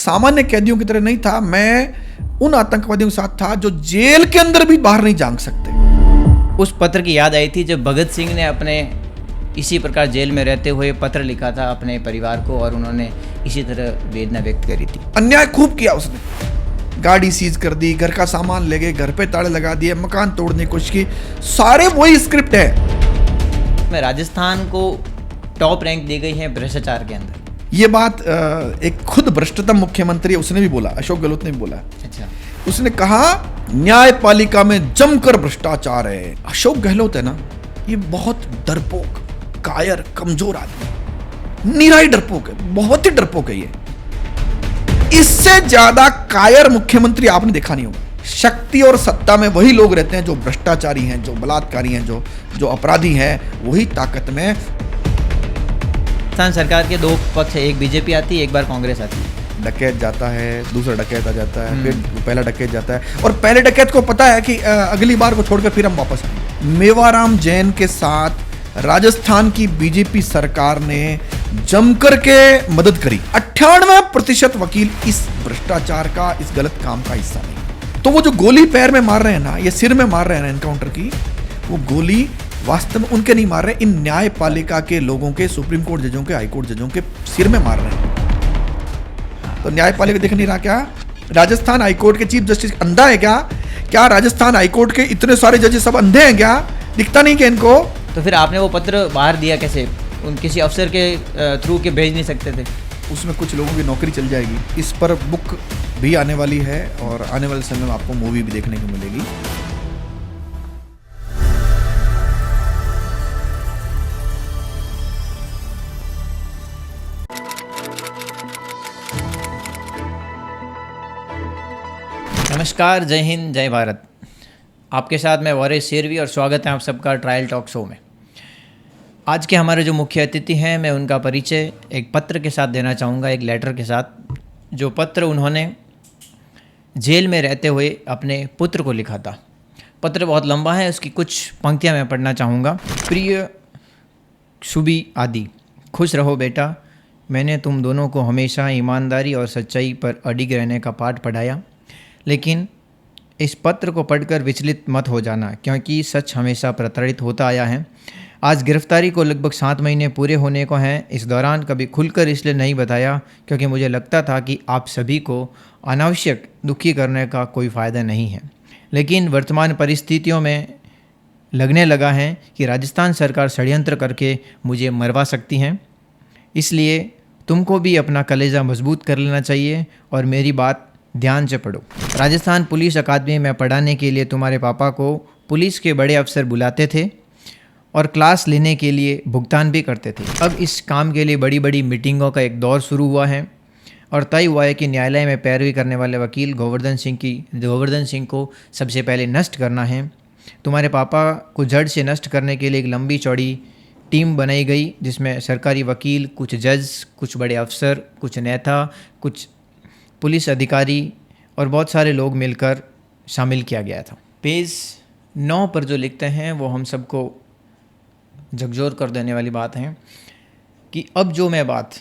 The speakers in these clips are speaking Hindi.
सामान्य कैदियों की तरह नहीं था, मैं उन आतंकवादियों के साथ था जो जेल के अंदर भी बाहर नहीं जा सकते। उस पत्र की याद आई थी जब भगत सिंह ने अपने इसी प्रकार जेल में रहते हुए पत्र लिखा था अपने परिवार को, और उन्होंने इसी तरह वेदना व्यक्त करी थी। अन्याय खूब किया उसने, गाड़ी सीज कर दी, घर का सामान ले गए, घर पे ताले लगा दिए, मकान तोड़ने की कोशिश की, सारे वही स्क्रिप्ट है। राजस्थान को टॉप रैंक दी गई है भ्रष्टाचार के अंदर। ये बात एक खुद भ्रष्टतम मुख्यमंत्री है उसने भी बोला, अशोक गहलोत ने भी बोला। अच्छा। उसने कहा न्यायपालिका में जमकर भ्रष्टाचार है। अशोक गहलोत है ना, ये बहुत डरपोक, कायर, कमजोर आदमी, निराई डरपोक है, बहुत ही डरपोक है ये। इससे ज्यादा कायर मुख्यमंत्री आपने देखा नहीं होगा। शक्ति और सत्ता में वही लोग रहते हैं जो भ्रष्टाचारी हैं, जो बलात्कारी हैं, जो अपराधी हैं, वही ताकत में। राजस्थान सरकार के दो पक्ष है, एक बीजेपी आती है, एक बार कांग्रेस आती है। डकैत जाता है, दूसरा डकैत आ जाता है, फिर पहला डकैत जाता है, और पहले डकैत को पता है कि अगली बार को छोड़कर फिर हम वापस आएंगे। मेवाराम जैन के साथ राजस्थान की बीजेपी सरकार ने जमकर के मदद करी। 98% वकील इस भ्रष्टाचार का, इस गलत काम का हिस्सा नहीं। तो वो जो गोली पैर में मार रहे हैं ना, ये सिर में मार रहे हैं ना एनकाउंटर की, वो गोली वास्तव में उनके नहीं मार रहे, इन न्यायपालिका के लोगों के, सुप्रीम कोर्ट जजों के, हाई कोर्ट जजों के सिर में मार रहे हैं। तो न्यायपालिका देख नहीं रहा क्या? राजस्थान हाईकोर्ट के चीफ जस्टिस अंधा है क्या? क्या राजस्थान हाईकोर्ट के इतने सारे जजेस सब अंधे हैं क्या? दिखता नहीं क्या इनको? तो फिर आपने वो पत्र बाहर दिया कैसे? उन किसी अफसर के थ्रू के भेज नहीं सकते थे? उसमें कुछ लोगों की नौकरी चल जाएगी। इस पर बुक भी आने वाली है और आने वाले समय में आपको मूवी भी देखने को मिलेगी। नमस्कार, जय हिंद, जय भारत। आपके साथ मैं वारिस शेरवी और स्वागत है आप सबका ट्रायल टॉक शो में। आज के हमारे जो मुख्य अतिथि हैं, मैं उनका परिचय एक पत्र के साथ देना चाहूँगा, एक लेटर के साथ, जो पत्र उन्होंने जेल में रहते हुए अपने पुत्र को लिखा था। पत्र बहुत लंबा है, उसकी कुछ पंक्तियाँ मैं पढ़ना चाहूँगा। प्रिय शुभी आदि, खुश रहो बेटा। मैंने तुम दोनों को हमेशा ईमानदारी और सच्चाई पर अडिग रहने का पाठ पढ़ाया, लेकिन इस पत्र को पढ़कर विचलित मत हो जाना, क्योंकि सच हमेशा प्रताड़ित होता आया है। आज गिरफ्तारी को लगभग 7 महीने पूरे होने को हैं। इस दौरान कभी खुलकर इसलिए नहीं बताया क्योंकि मुझे लगता था कि आप सभी को अनावश्यक दुखी करने का कोई फ़ायदा नहीं है, लेकिन वर्तमान परिस्थितियों में लगने लगा है कि राजस्थान सरकार षड्यंत्र करके मुझे मरवा सकती है। इसलिए तुमको भी अपना कलेजा मजबूत कर लेना चाहिए और मेरी बात ध्यान से पढ़ो। राजस्थान पुलिस अकादमी में पढ़ाने के लिए तुम्हारे पापा को पुलिस के बड़े अफसर बुलाते थे और क्लास लेने के लिए भुगतान भी करते थे। अब इस काम के लिए बड़ी बड़ी मीटिंगों का एक दौर शुरू हुआ है और तय हुआ है कि न्यायालय में पैरवी करने वाले वकील गोवर्धन सिंह को सबसे पहले नष्ट करना है। तुम्हारे पापा को जड़ से नष्ट करने के लिए एक लंबी चौड़ी टीम बनाई गई, जिसमें सरकारी वकील, कुछ जज, कुछ बड़े अफसर, कुछ नेता, कुछ पुलिस अधिकारी और बहुत सारे लोग मिलकर शामिल किया गया था। पेज 9 पर जो लिखते हैं वो हम सबको झकझोर कर देने वाली बात है कि अब जो मैं बात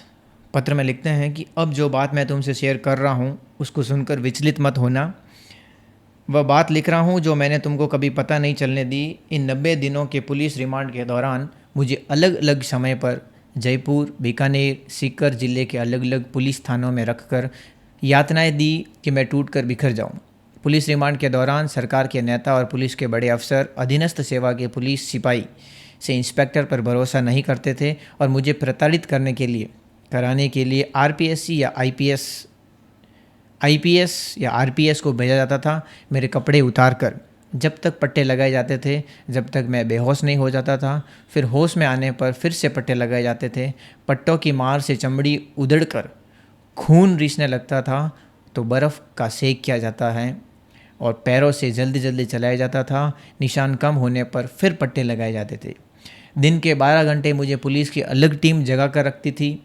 पत्र में लिखते हैं कि अब जो बात मैं तुमसे शेयर कर रहा हूँ उसको सुनकर विचलित मत होना। वह बात लिख रहा हूँ जो मैंने तुमको कभी पता नहीं चलने दी। इन 90 दिनों के पुलिस रिमांड के दौरान मुझे अलग अलग समय पर जयपुर, बीकानेर, सीकर जिले के अलग अलग पुलिस थानों में रखकर यातनाएं दी कि मैं टूट कर बिखर जाऊं। पुलिस रिमांड के दौरान सरकार के नेता और पुलिस के बड़े अफसर अधीनस्थ सेवा के पुलिस सिपाही से इंस्पेक्टर पर भरोसा नहीं करते थे और मुझे प्रताड़ित कराने के लिए आरपीएससी या आईपीएस या आरपीएस को भेजा जाता था। मेरे कपड़े उतार कर जब तक पट्टे लगाए जाते थे, जब तक मैं बेहोश नहीं हो जाता था। फिर होश में आने पर फिर से पट्टे लगाए जाते थे। पट्टों की मार से चमड़ी उधड़कर खून रिसने लगता था तो बर्फ़ का सेक किया जाता है और पैरों से जल्दी जल्दी चलाया जाता था। निशान कम होने पर फिर पट्टे लगाए जाते थे। दिन के 12 घंटे मुझे पुलिस की अलग टीम जगा कर रखती थी,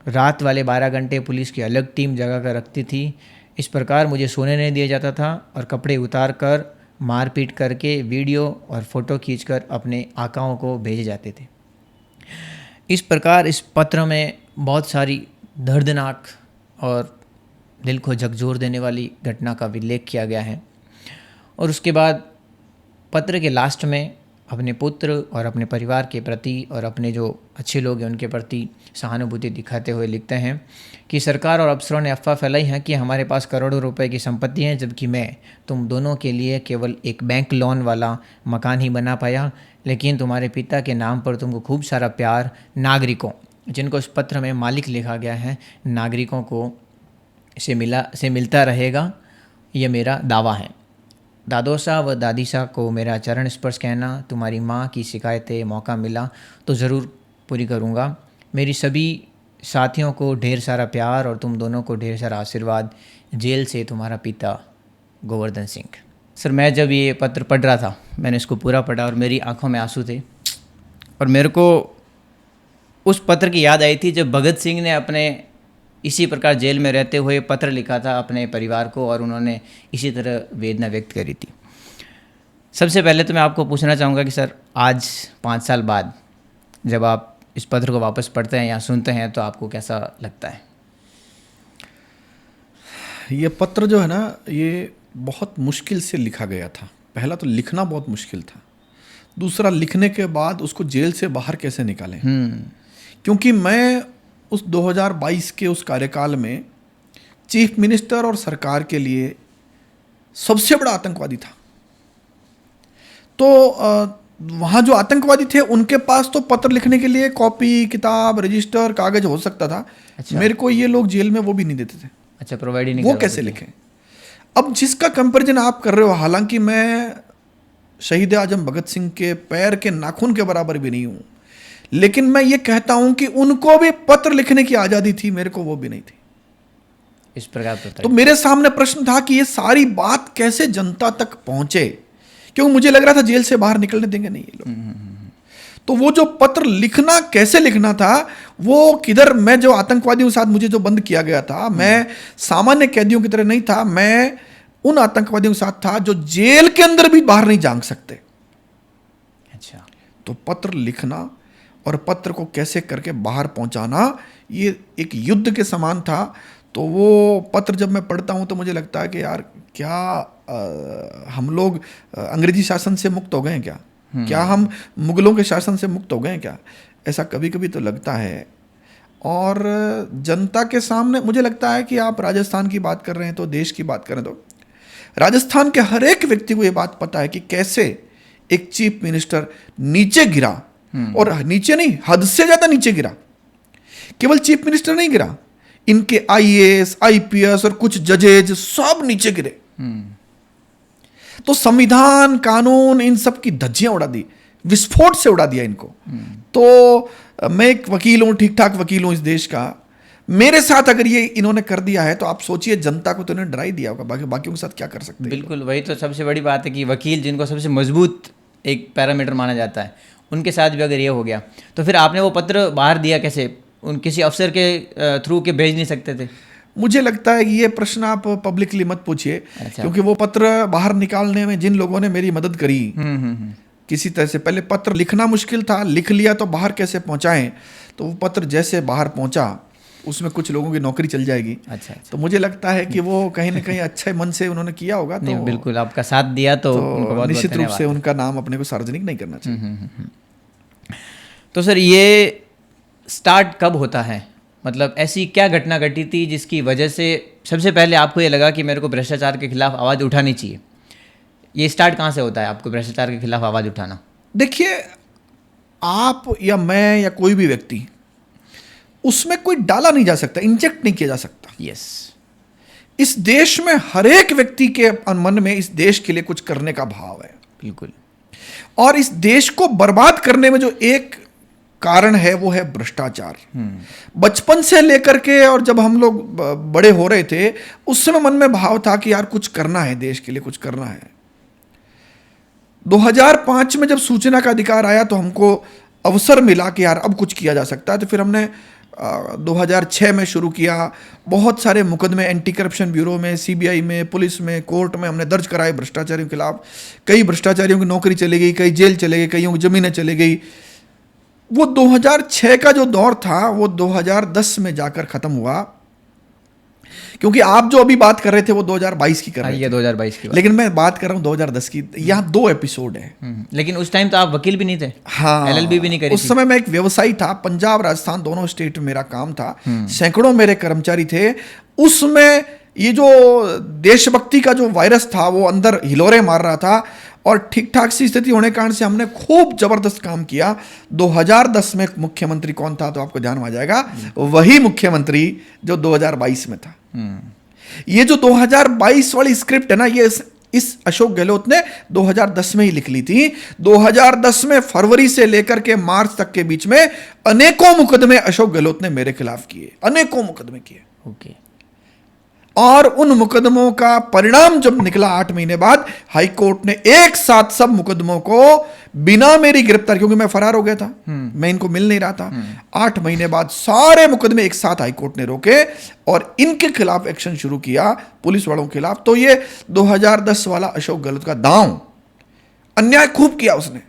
रात वाले 12 घंटे पुलिस की अलग टीम जगा कर रखती थी। इस प्रकार मुझे सोने नहीं दिया जाता था और कपड़े उतार कर, मारपीट करके, वीडियो और फ़ोटो खींचकर अपने आकाओं को भेजे जाते थे। इस प्रकार इस पत्र में बहुत सारी दर्दनाक और दिल को झकझोर देने वाली घटना का उल्लेख किया गया है। और उसके बाद पत्र के लास्ट में अपने पुत्र और अपने परिवार के प्रति और अपने जो अच्छे लोग हैं उनके प्रति सहानुभूति दिखाते हुए लिखते हैं कि सरकार और अफसरों ने अफवाह फैलाई है कि हमारे पास करोड़ों रुपए की संपत्ति है, जबकि मैं तुम दोनों के लिए केवल एक बैंक लोन वाला मकान ही बना पाया। लेकिन तुम्हारे पिता के नाम पर तुमको खूब सारा प्यार, नागरिकों, जिनको इस पत्र में मालिक लिखा गया है, नागरिकों को से मिलता रहेगा, ये मेरा दावा है। दादोसा व दादीसा को मेरा चरण स्पर्श कहना, तुम्हारी माँ की शिकायतें मौका मिला तो ज़रूर पूरी करूँगा। मेरी सभी साथियों को ढेर सारा प्यार और तुम दोनों को ढेर सारा आशीर्वाद। जेल से तुम्हारा पिता गोवर्धन सिंह। सर, मैं जब ये पत्र पढ़ रहा था, मैंने इसको पूरा पढ़ा और मेरी आंखों में आंसू थे। और मेरे को उस पत्र की याद आई थी जब भगत सिंह ने अपने इसी प्रकार जेल में रहते हुए पत्र लिखा था अपने परिवार को, और उन्होंने इसी तरह वेदना व्यक्त करी थी। सबसे पहले तो मैं आपको पूछना चाहूँगा कि सर, आज 5 साल बाद जब आप इस पत्र को वापस पढ़ते हैं या सुनते हैं तो आपको कैसा लगता है? ये पत्र जो है ना, ये बहुत मुश्किल से लिखा गया था। पहला तो लिखना बहुत मुश्किल था, दूसरा लिखने के बाद उसको जेल से बाहर कैसे निकालें। क्योंकि मैं उस 2022 के उस कार्यकाल में चीफ मिनिस्टर और सरकार के लिए सबसे बड़ा आतंकवादी था। तो वहाँ जो आतंकवादी थे उनके पास तो पत्र लिखने के लिए कॉपी, किताब, रजिस्टर, कागज हो सकता था। अच्छा। मेरे को ये लोग जेल में वो भी नहीं देते थे। अच्छा, प्रोवाइड ही नहीं वो करवाते कैसे थे। लिखें? अब जिसका कंपैरिजन आप कर रहे हो, हालांकि मैं शहीद आजम भगत सिंह के पैर के नाखून के बराबर भी नहीं हूँ, लेकिन मैं ये कहता हूं कि उनको भी पत्र लिखने की आज़ादी थी, मेरे को वो भी नहीं थी। इस प्रकार तो मेरे सामने प्रश्न था कि ये सारी बात कैसे जनता तक पहुंचे, क्योंकि मुझे लग रहा था जेल से बाहर निकलने देंगे नहीं ये लोग। तो वो जो पत्र लिखना, कैसे लिखना था, वो किधर, मैं जो आतंकवादियों के साथ मुझे जो बंद किया गया था, मैं सामान्य कैदियों की तरह नहीं था, मैं उन आतंकवादियों के साथ था जो जेल के अंदर भी बाहर नहीं जा सकते। अच्छा। तो पत्र लिखना और पत्र को कैसे करके बाहर पहुंचाना, ये एक युद्ध के समान था। तो वो पत्र जब मैं पढ़ता हूं तो मुझे लगता है कि यार, क्या हम लोग अंग्रेजी शासन से मुक्त हो गए हैं क्या? क्या हम मुगलों के शासन से मुक्त हो गए हैं क्या? ऐसा कभी कभी तो लगता है। और जनता के सामने मुझे लगता है कि आप राजस्थान की बात कर रहे हैं तो देश की बात करें तो राजस्थान के हर एक व्यक्ति को ये बात पता है कि कैसे एक चीफ मिनिस्टर नीचे गिरा, और नीचे नहीं, हद से ज्यादा नीचे गिरा। केवल चीफ मिनिस्टर नहीं गिरा, इनके आईएएस, आईपीएस और कुछ जजेज सब नीचे गिरे। तो संविधान, कानून, इन सब की धज्जियां उड़ा दी, विस्फोट से उड़ा दिया इनको। तो मैं एक वकील हूं, ठीक ठाक वकील हूं इस देश का। मेरे साथ अगर ये इन्होंने कर दिया है तो आप सोचिए जनता को तो इन्होंने डरा ही दिया होगा, बाकियों के साथ क्या कर सकते हैं। बिल्कुल, वही तो सबसे बड़ी बात है कि वकील, जिनको सबसे मजबूत एक पैरामीटर माना जाता है, उनके साथ भी अगर ये हो गया तो फिर आपने वो पत्र बाहर दिया कैसे? उन किसी अफसर के थ्रू के भेज नहीं सकते थे? मुझे लगता है कि ये प्रश्न आप पब्लिकली मत पूछिए। अच्छा। क्योंकि वो पत्र बाहर निकालने में जिन लोगों ने मेरी मदद करी, किसी तरह से, पहले पत्र लिखना मुश्किल था, लिख लिया तो बाहर कैसे पहुंचाएं, तो वो पत्र जैसे बाहर पहुंचा उसमें कुछ लोगों की नौकरी चल जाएगी। अच्छा। तो मुझे लगता है कि वो कहीं ना कहीं अच्छे मन से उन्होंने किया होगा। तो बिल्कुल, आपका साथ दिया तो उनको बहुत निश्चित रूप से उनका नाम अपने को सार्वजनिक नहीं करना चाहिए। तो सर, ये स्टार्ट कब होता है? मतलब ऐसी क्या घटना घटी थी जिसकी वजह से सबसे पहले आपको ये लगा कि मेरे को भ्रष्टाचार के खिलाफ आवाज़ उठानी चाहिए? ये स्टार्ट कहाँ से होता है आपको भ्रष्टाचार के खिलाफ आवाज़ उठाना? देखिए, आप या मैं या कोई भी व्यक्ति, उसमें कोई डाला नहीं जा सकता, इंजेक्ट नहीं किया जा सकता। यस। इस देश में हर एक व्यक्ति के मन में इस देश के लिए कुछ करने का भाव है। बिल्कुल। और इस देश को बर्बाद करने में जो एक कारण है वो है भ्रष्टाचार। बचपन से लेकर के, और जब हम लोग बड़े हो रहे थे उस समय मन में भाव था कि यार कुछ करना है, देश के लिए कुछ करना है। 2005 में जब सूचना का अधिकार आया तो हमको अवसर मिला कि यार अब कुछ किया जा सकता है। तो फिर हमने 2006 में शुरू किया। बहुत सारे मुकदमे एंटी करप्शन ब्यूरो में, सीबीआई में, पुलिस में, कोर्ट में हमने दर्ज कराए भ्रष्टाचारियों के खिलाफ। कई भ्रष्टाचारियों की नौकरी चली गई, कई जेल चले गए, कईयों की जमीनें चली गई। वो 2006 का जो दौर था वो 2010 में जाकर ख़त्म हुआ। क्योंकि आप जो अभी बात कर रहे थे वो 2022 की कर रहे थे, ये 2022 की बात। लेकिन मैं बात कर रहा हूँ 2010 की। यहाँ 2 एपिसोड है। लेकिन उस टाइम तो आप वकील भी नहीं थे, हाँ, LLB भी नहीं करी उस थी। समय मैं एक व्यवसायी था, पंजाब राजस्थान दोनों स्टेट में मेरा काम था, सैकड़ों मेरे कर्मचारी थे। उसमें ये जो देशभक्ति का जो वायरस था वो अंदर हिलोरे मार रहा था, और ठीक ठाक सी स्थिति होने के कारण से हमने खूब जबरदस्त काम किया। 2010 में मुख्यमंत्री कौन था तो आपको ध्यान में आ जाएगा, वही मुख्यमंत्री जो 2022 में था। ये जो 2022 वाली स्क्रिप्ट है ना, ये इस अशोक गहलोत ने 2010 में ही लिख ली थी। 2010 में फरवरी से लेकर के मार्च तक के बीच में अनेकों मुकदमे अशोक गहलोत ने मेरे खिलाफ किए, अनेकों मुकदमे किए। ओके। और उन मुकदमों का परिणाम जब निकला 8 महीने बाद, हाई कोर्ट ने एक साथ सब मुकदमों को बिना मेरी गिरफ्तार, क्योंकि मैं फरार हो गया था, मैं इनको मिल नहीं रहा था, 8 महीने बाद सारे मुकदमे एक साथ हाई कोर्ट ने रोके और इनके खिलाफ एक्शन शुरू किया, पुलिस वालों के खिलाफ। तो ये 2010 वाला अशोक गहलोत का दांव, अन्याय खूब किया उसने।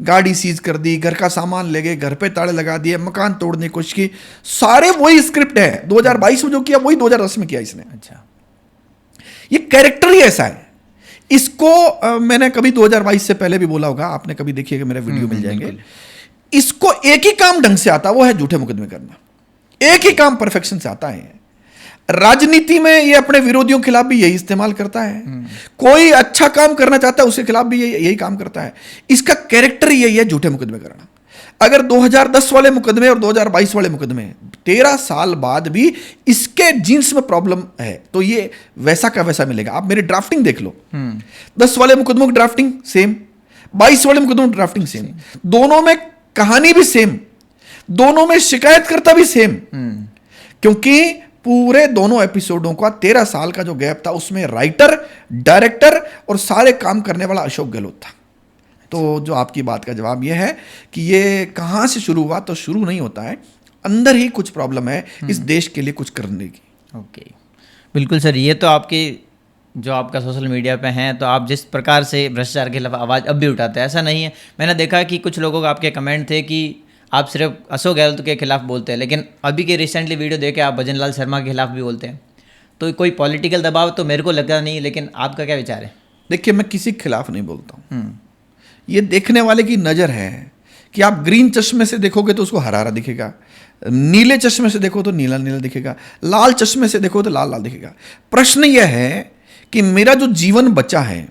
गाड़ी सीज कर दी, घर का सामान ले गए, घर पे ताले लगा दिए, मकान तोड़ने की कोशिश की, सारे वही स्क्रिप्ट है। 2022 में जो किया वही 2010 में किया इसने। अच्छा, ये कैरेक्टर ही ऐसा है। इसको मैंने कभी 2022 से पहले भी बोला होगा, आपने कभी देखिएगा, मेरे वीडियो मिल जाएंगे। इसको एक ही काम ढंग से आता, वो है झूठे मुकदमे करना। एक ही काम परफेक्शन से आता है। राजनीति में ये अपने विरोधियों के खिलाफ भी यही इस्तेमाल करता है। कोई अच्छा काम करना चाहता है उसके खिलाफ भी यही काम करता है। इसका कैरेक्टर यही है, झूठे मुकदमे करना। अगर 2010 वाले मुकदमे और 2022 वाले मुकदमे 13 साल बाद भी इसके जीन्स में प्रॉब्लम है, तो ये वैसा का वैसा मिलेगा। आप मेरी ड्राफ्टिंग देख लो, 10 वाले मुकदमों की ड्राफ्टिंग सेम, 22 वाले मुकदमों की ड्राफ्टिंग सेम, दोनों में कहानी भी सेम, दोनों में शिकायतकर्ता भी सेम। क्योंकि पूरे दोनों एपिसोडों का 13 साल का जो गैप था, उसमें राइटर, डायरेक्टर और सारे काम करने वाला अशोक गहलोत था। तो जो आपकी बात का जवाब यह है कि ये कहाँ से शुरू हुआ, तो शुरू नहीं होता है, अंदर ही कुछ प्रॉब्लम है इस देश के लिए कुछ करने की। ओके, बिल्कुल सर। ये तो आपकी जो आपका सोशल मीडिया पे हैं, तो आप जिस प्रकार से भ्रष्टाचार के खिलाफ आवाज़ अब भी उठाते हैं, ऐसा नहीं है। मैंने देखा कि कुछ लोगों के आपके कमेंट थे कि आप सिर्फ अशोक गहलोत के खिलाफ बोलते हैं, लेकिन अभी के रिसेंटली वीडियो देखे आप भजन लाल शर्मा के खिलाफ भी बोलते हैं। तो कोई पॉलिटिकल दबाव तो मेरे को लगा नहीं, लेकिन आपका क्या विचार है? देखिए, मैं किसी के खिलाफ नहीं बोलता हूँ। ये देखने वाले की नज़र है कि आप ग्रीन चश्मे से देखोगे तो उसको हरा हरा दिखेगा, नीले चश्मे से देखो तो नीला नीला दिखेगा, लाल चश्मे से देखो तो लाल लाल दिखेगा। प्रश्न यह है कि मेरा जो जीवन बचा है,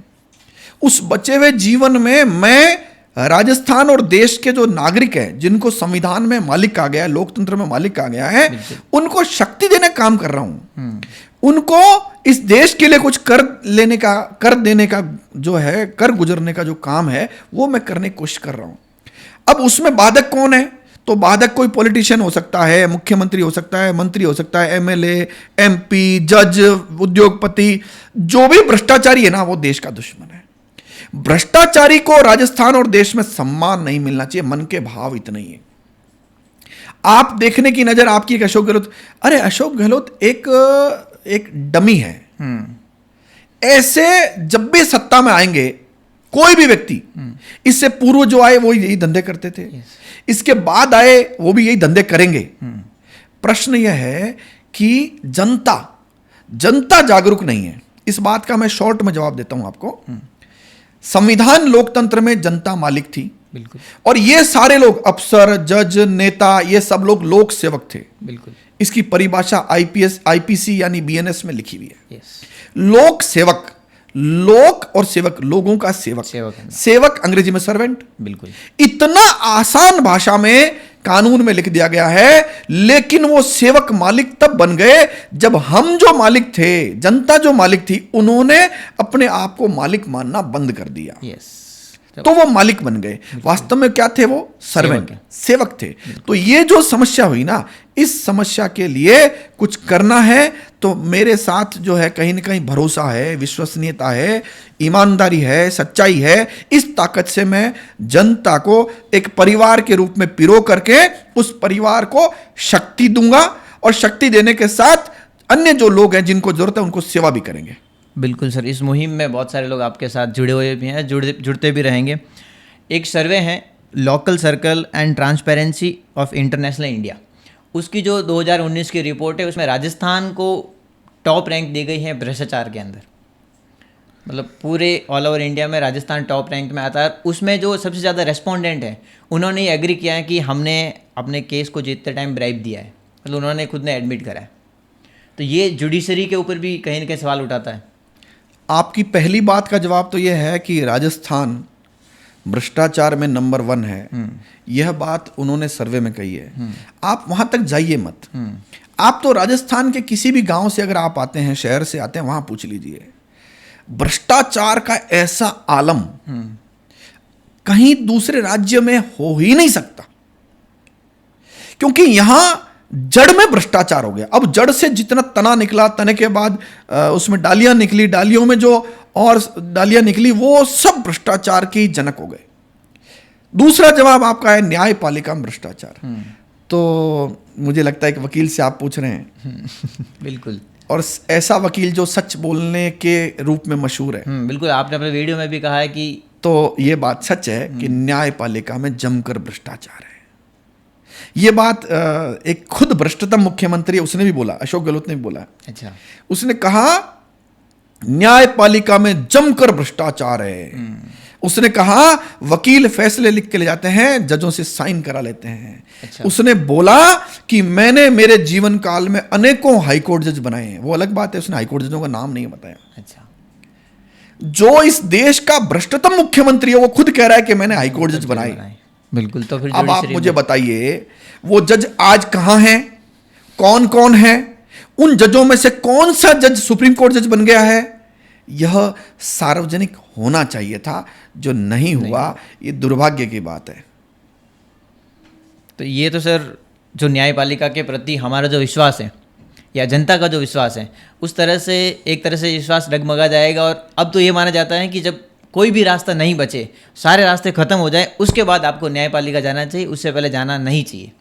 उस बचे हुए जीवन में मैं राजस्थान और देश के जो नागरिक हैं, जिनको संविधान में मालिक कहा गया है, लोकतंत्र में मालिक कहा गया है, उनको शक्ति देने का काम कर रहा हूं। उनको इस देश के लिए कुछ कर देने का जो है, कर गुजरने का जो काम है, वो मैं करने की कोशिश कर रहा हूं। अब उसमें बाधक कौन है? तो बाधक कोई पॉलिटिशियन हो सकता है, मुख्यमंत्री हो सकता है, मंत्री हो सकता है, MLA, MP, जज, उद्योगपति, जो भी भ्रष्टाचारी है ना, वो देश का दुश्मन है। भ्रष्टाचारी को राजस्थान और देश में सम्मान नहीं मिलना चाहिए, मन के भाव इतने ही है। आप देखने की नजर आपकी एक अशोक गहलोत, अरे अशोक गहलोत एक डमी है। ऐसे जब भी सत्ता में आएंगे कोई भी व्यक्ति, इससे पूर्व जो आए वो यही धंधे करते थे, इसके बाद आए वो भी यही धंधे करेंगे। प्रश्न यह है कि जनता जागरूक नहीं है। इस बात का मैं शॉर्ट में जवाब देता हूं आपको। संविधान लोकतंत्र में जनता मालिक थी, बिल्कुल, और ये सारे लोग, अफसर, जज, नेता, ये सब लोग लोक सेवक थे। बिल्कुल, इसकी परिभाषा IPC यानी BNS में लिखी हुई है। यस, लोक सेवक, लोक और सेवक, लोगों का सेवक, सेवक अंग्रेजी में सर्वेंट। बिल्कुल, इतना आसान भाषा में कानून में लिख दिया गया है, लेकिन वो सेवक मालिक तब बन गए जब हम जो मालिक थे, जनता जो मालिक थी, उन्होंने अपने आप को मालिक मानना बंद कर दिया। यस, तो वो मालिक बन गए। वास्तव में क्या थे? वो सर्वेंट, सेवक थे। तो ये जो समस्या हुई ना, इस समस्या के लिए कुछ करना है, तो मेरे साथ जो है कहीं ना कहीं भरोसा है, विश्वसनीयता है, ईमानदारी है, सच्चाई है। इस ताकत से मैं जनता को एक परिवार के रूप में पिरो करके उस परिवार को शक्ति दूंगा, और शक्ति देने के साथ अन्य जो लोग हैं जिनको जरूरत है उनको सेवा भी करेंगे। बिल्कुल सर, इस मुहिम में बहुत सारे लोग आपके साथ जुड़े हुए भी हैं, जुड़ते भी रहेंगे। एक सर्वे है local circle and transparency of international India, उसकी जो 2019 की रिपोर्ट है, उसमें राजस्थान को टॉप रैंक दी गई है भ्रष्टाचार के अंदर, मतलब पूरे ऑल ओवर इंडिया में राजस्थान टॉप रैंक में आता है। उसमें जो सबसे ज़्यादा रेस्पोंडेंट हैं उन्होंने ये एग्री किया है कि हमने अपने केस को जीतते टाइम ब्राइब दिया है, मतलब उन्होंने खुद ने एडमिट करा है। तो ये जुडिशरी के ऊपर भी कहीं ना कहीं सवाल उठाता है। आपकी पहली बात का जवाब तो यह है कि राजस्थान भ्रष्टाचार में नंबर 1 है। यह बात उन्होंने सर्वे में कही है। आप वहां तक जाइए मत। आप तो राजस्थान के किसी भी गांव से अगर आप आते हैं, शहर से आते हैं, वहां पूछ लीजिए, भ्रष्टाचार का ऐसा आलम कहीं दूसरे राज्य में हो ही नहीं सकता, क्योंकि यहां जड़ में भ्रष्टाचार हो गया। अब जड़ से जितना तना निकला, तने के बाद उसमें डालियां निकली, डालियों में जो और डालियां निकली, वो सब भ्रष्टाचार के ही जनक हो गए। दूसरा जवाब आपका है न्यायपालिका में भ्रष्टाचार। तो मुझे लगता है कि वकील से आप पूछ रहे हैं बिल्कुल, और ऐसा वकील जो सच बोलने के रूप में मशहूर है। बिल्कुल, आपने अपने वीडियो में भी कहा है कि तो ये बात सच है कि न्यायपालिका में जमकर भ्रष्टाचार है। ये बात एक खुद भ्रष्टतम मुख्यमंत्री है, उसने भी बोला, अशोक गहलोत ने भी बोला। अच्छा, उसने कहा न्यायपालिका में जमकर भ्रष्टाचार है। उसने कहा वकील फैसले लिख के ले जाते हैं, जजों से साइन करा लेते हैं। अच्छा। उसने बोला कि मैंने मेरे जीवन काल में अनेकों हाईकोर्ट जज बनाए हैं। वो अलग बात है, उसने हाईकोर्ट जजों का नाम नहीं बताया। अच्छा, जो इस देश का भ्रष्टतम मुख्यमंत्री है वो खुद कह रहा है कि मैंने हाईकोर्ट जज बनाए। बिल्कुल। तो फिर अब आप मुझे बताइए, वो जज आज कहां हैं, कौन कौन है, उन जजों में से कौन सा जज सुप्रीम कोर्ट जज बन गया है? यह सार्वजनिक होना चाहिए था, जो नहीं हुआ। ये दुर्भाग्य की बात है। तो ये तो सर जो न्यायपालिका के प्रति हमारा जो विश्वास है या जनता का जो विश्वास है, उस तरह से एक तरह से विश्वास डगमगा जाएगा। और अब तो ये माना जाता है कि जब कोई भी रास्ता नहीं बचे, सारे रास्ते खत्म हो जाए, उसके बाद आपको न्यायपालिका जाना चाहिए, उससे पहले जाना नहीं चाहिए।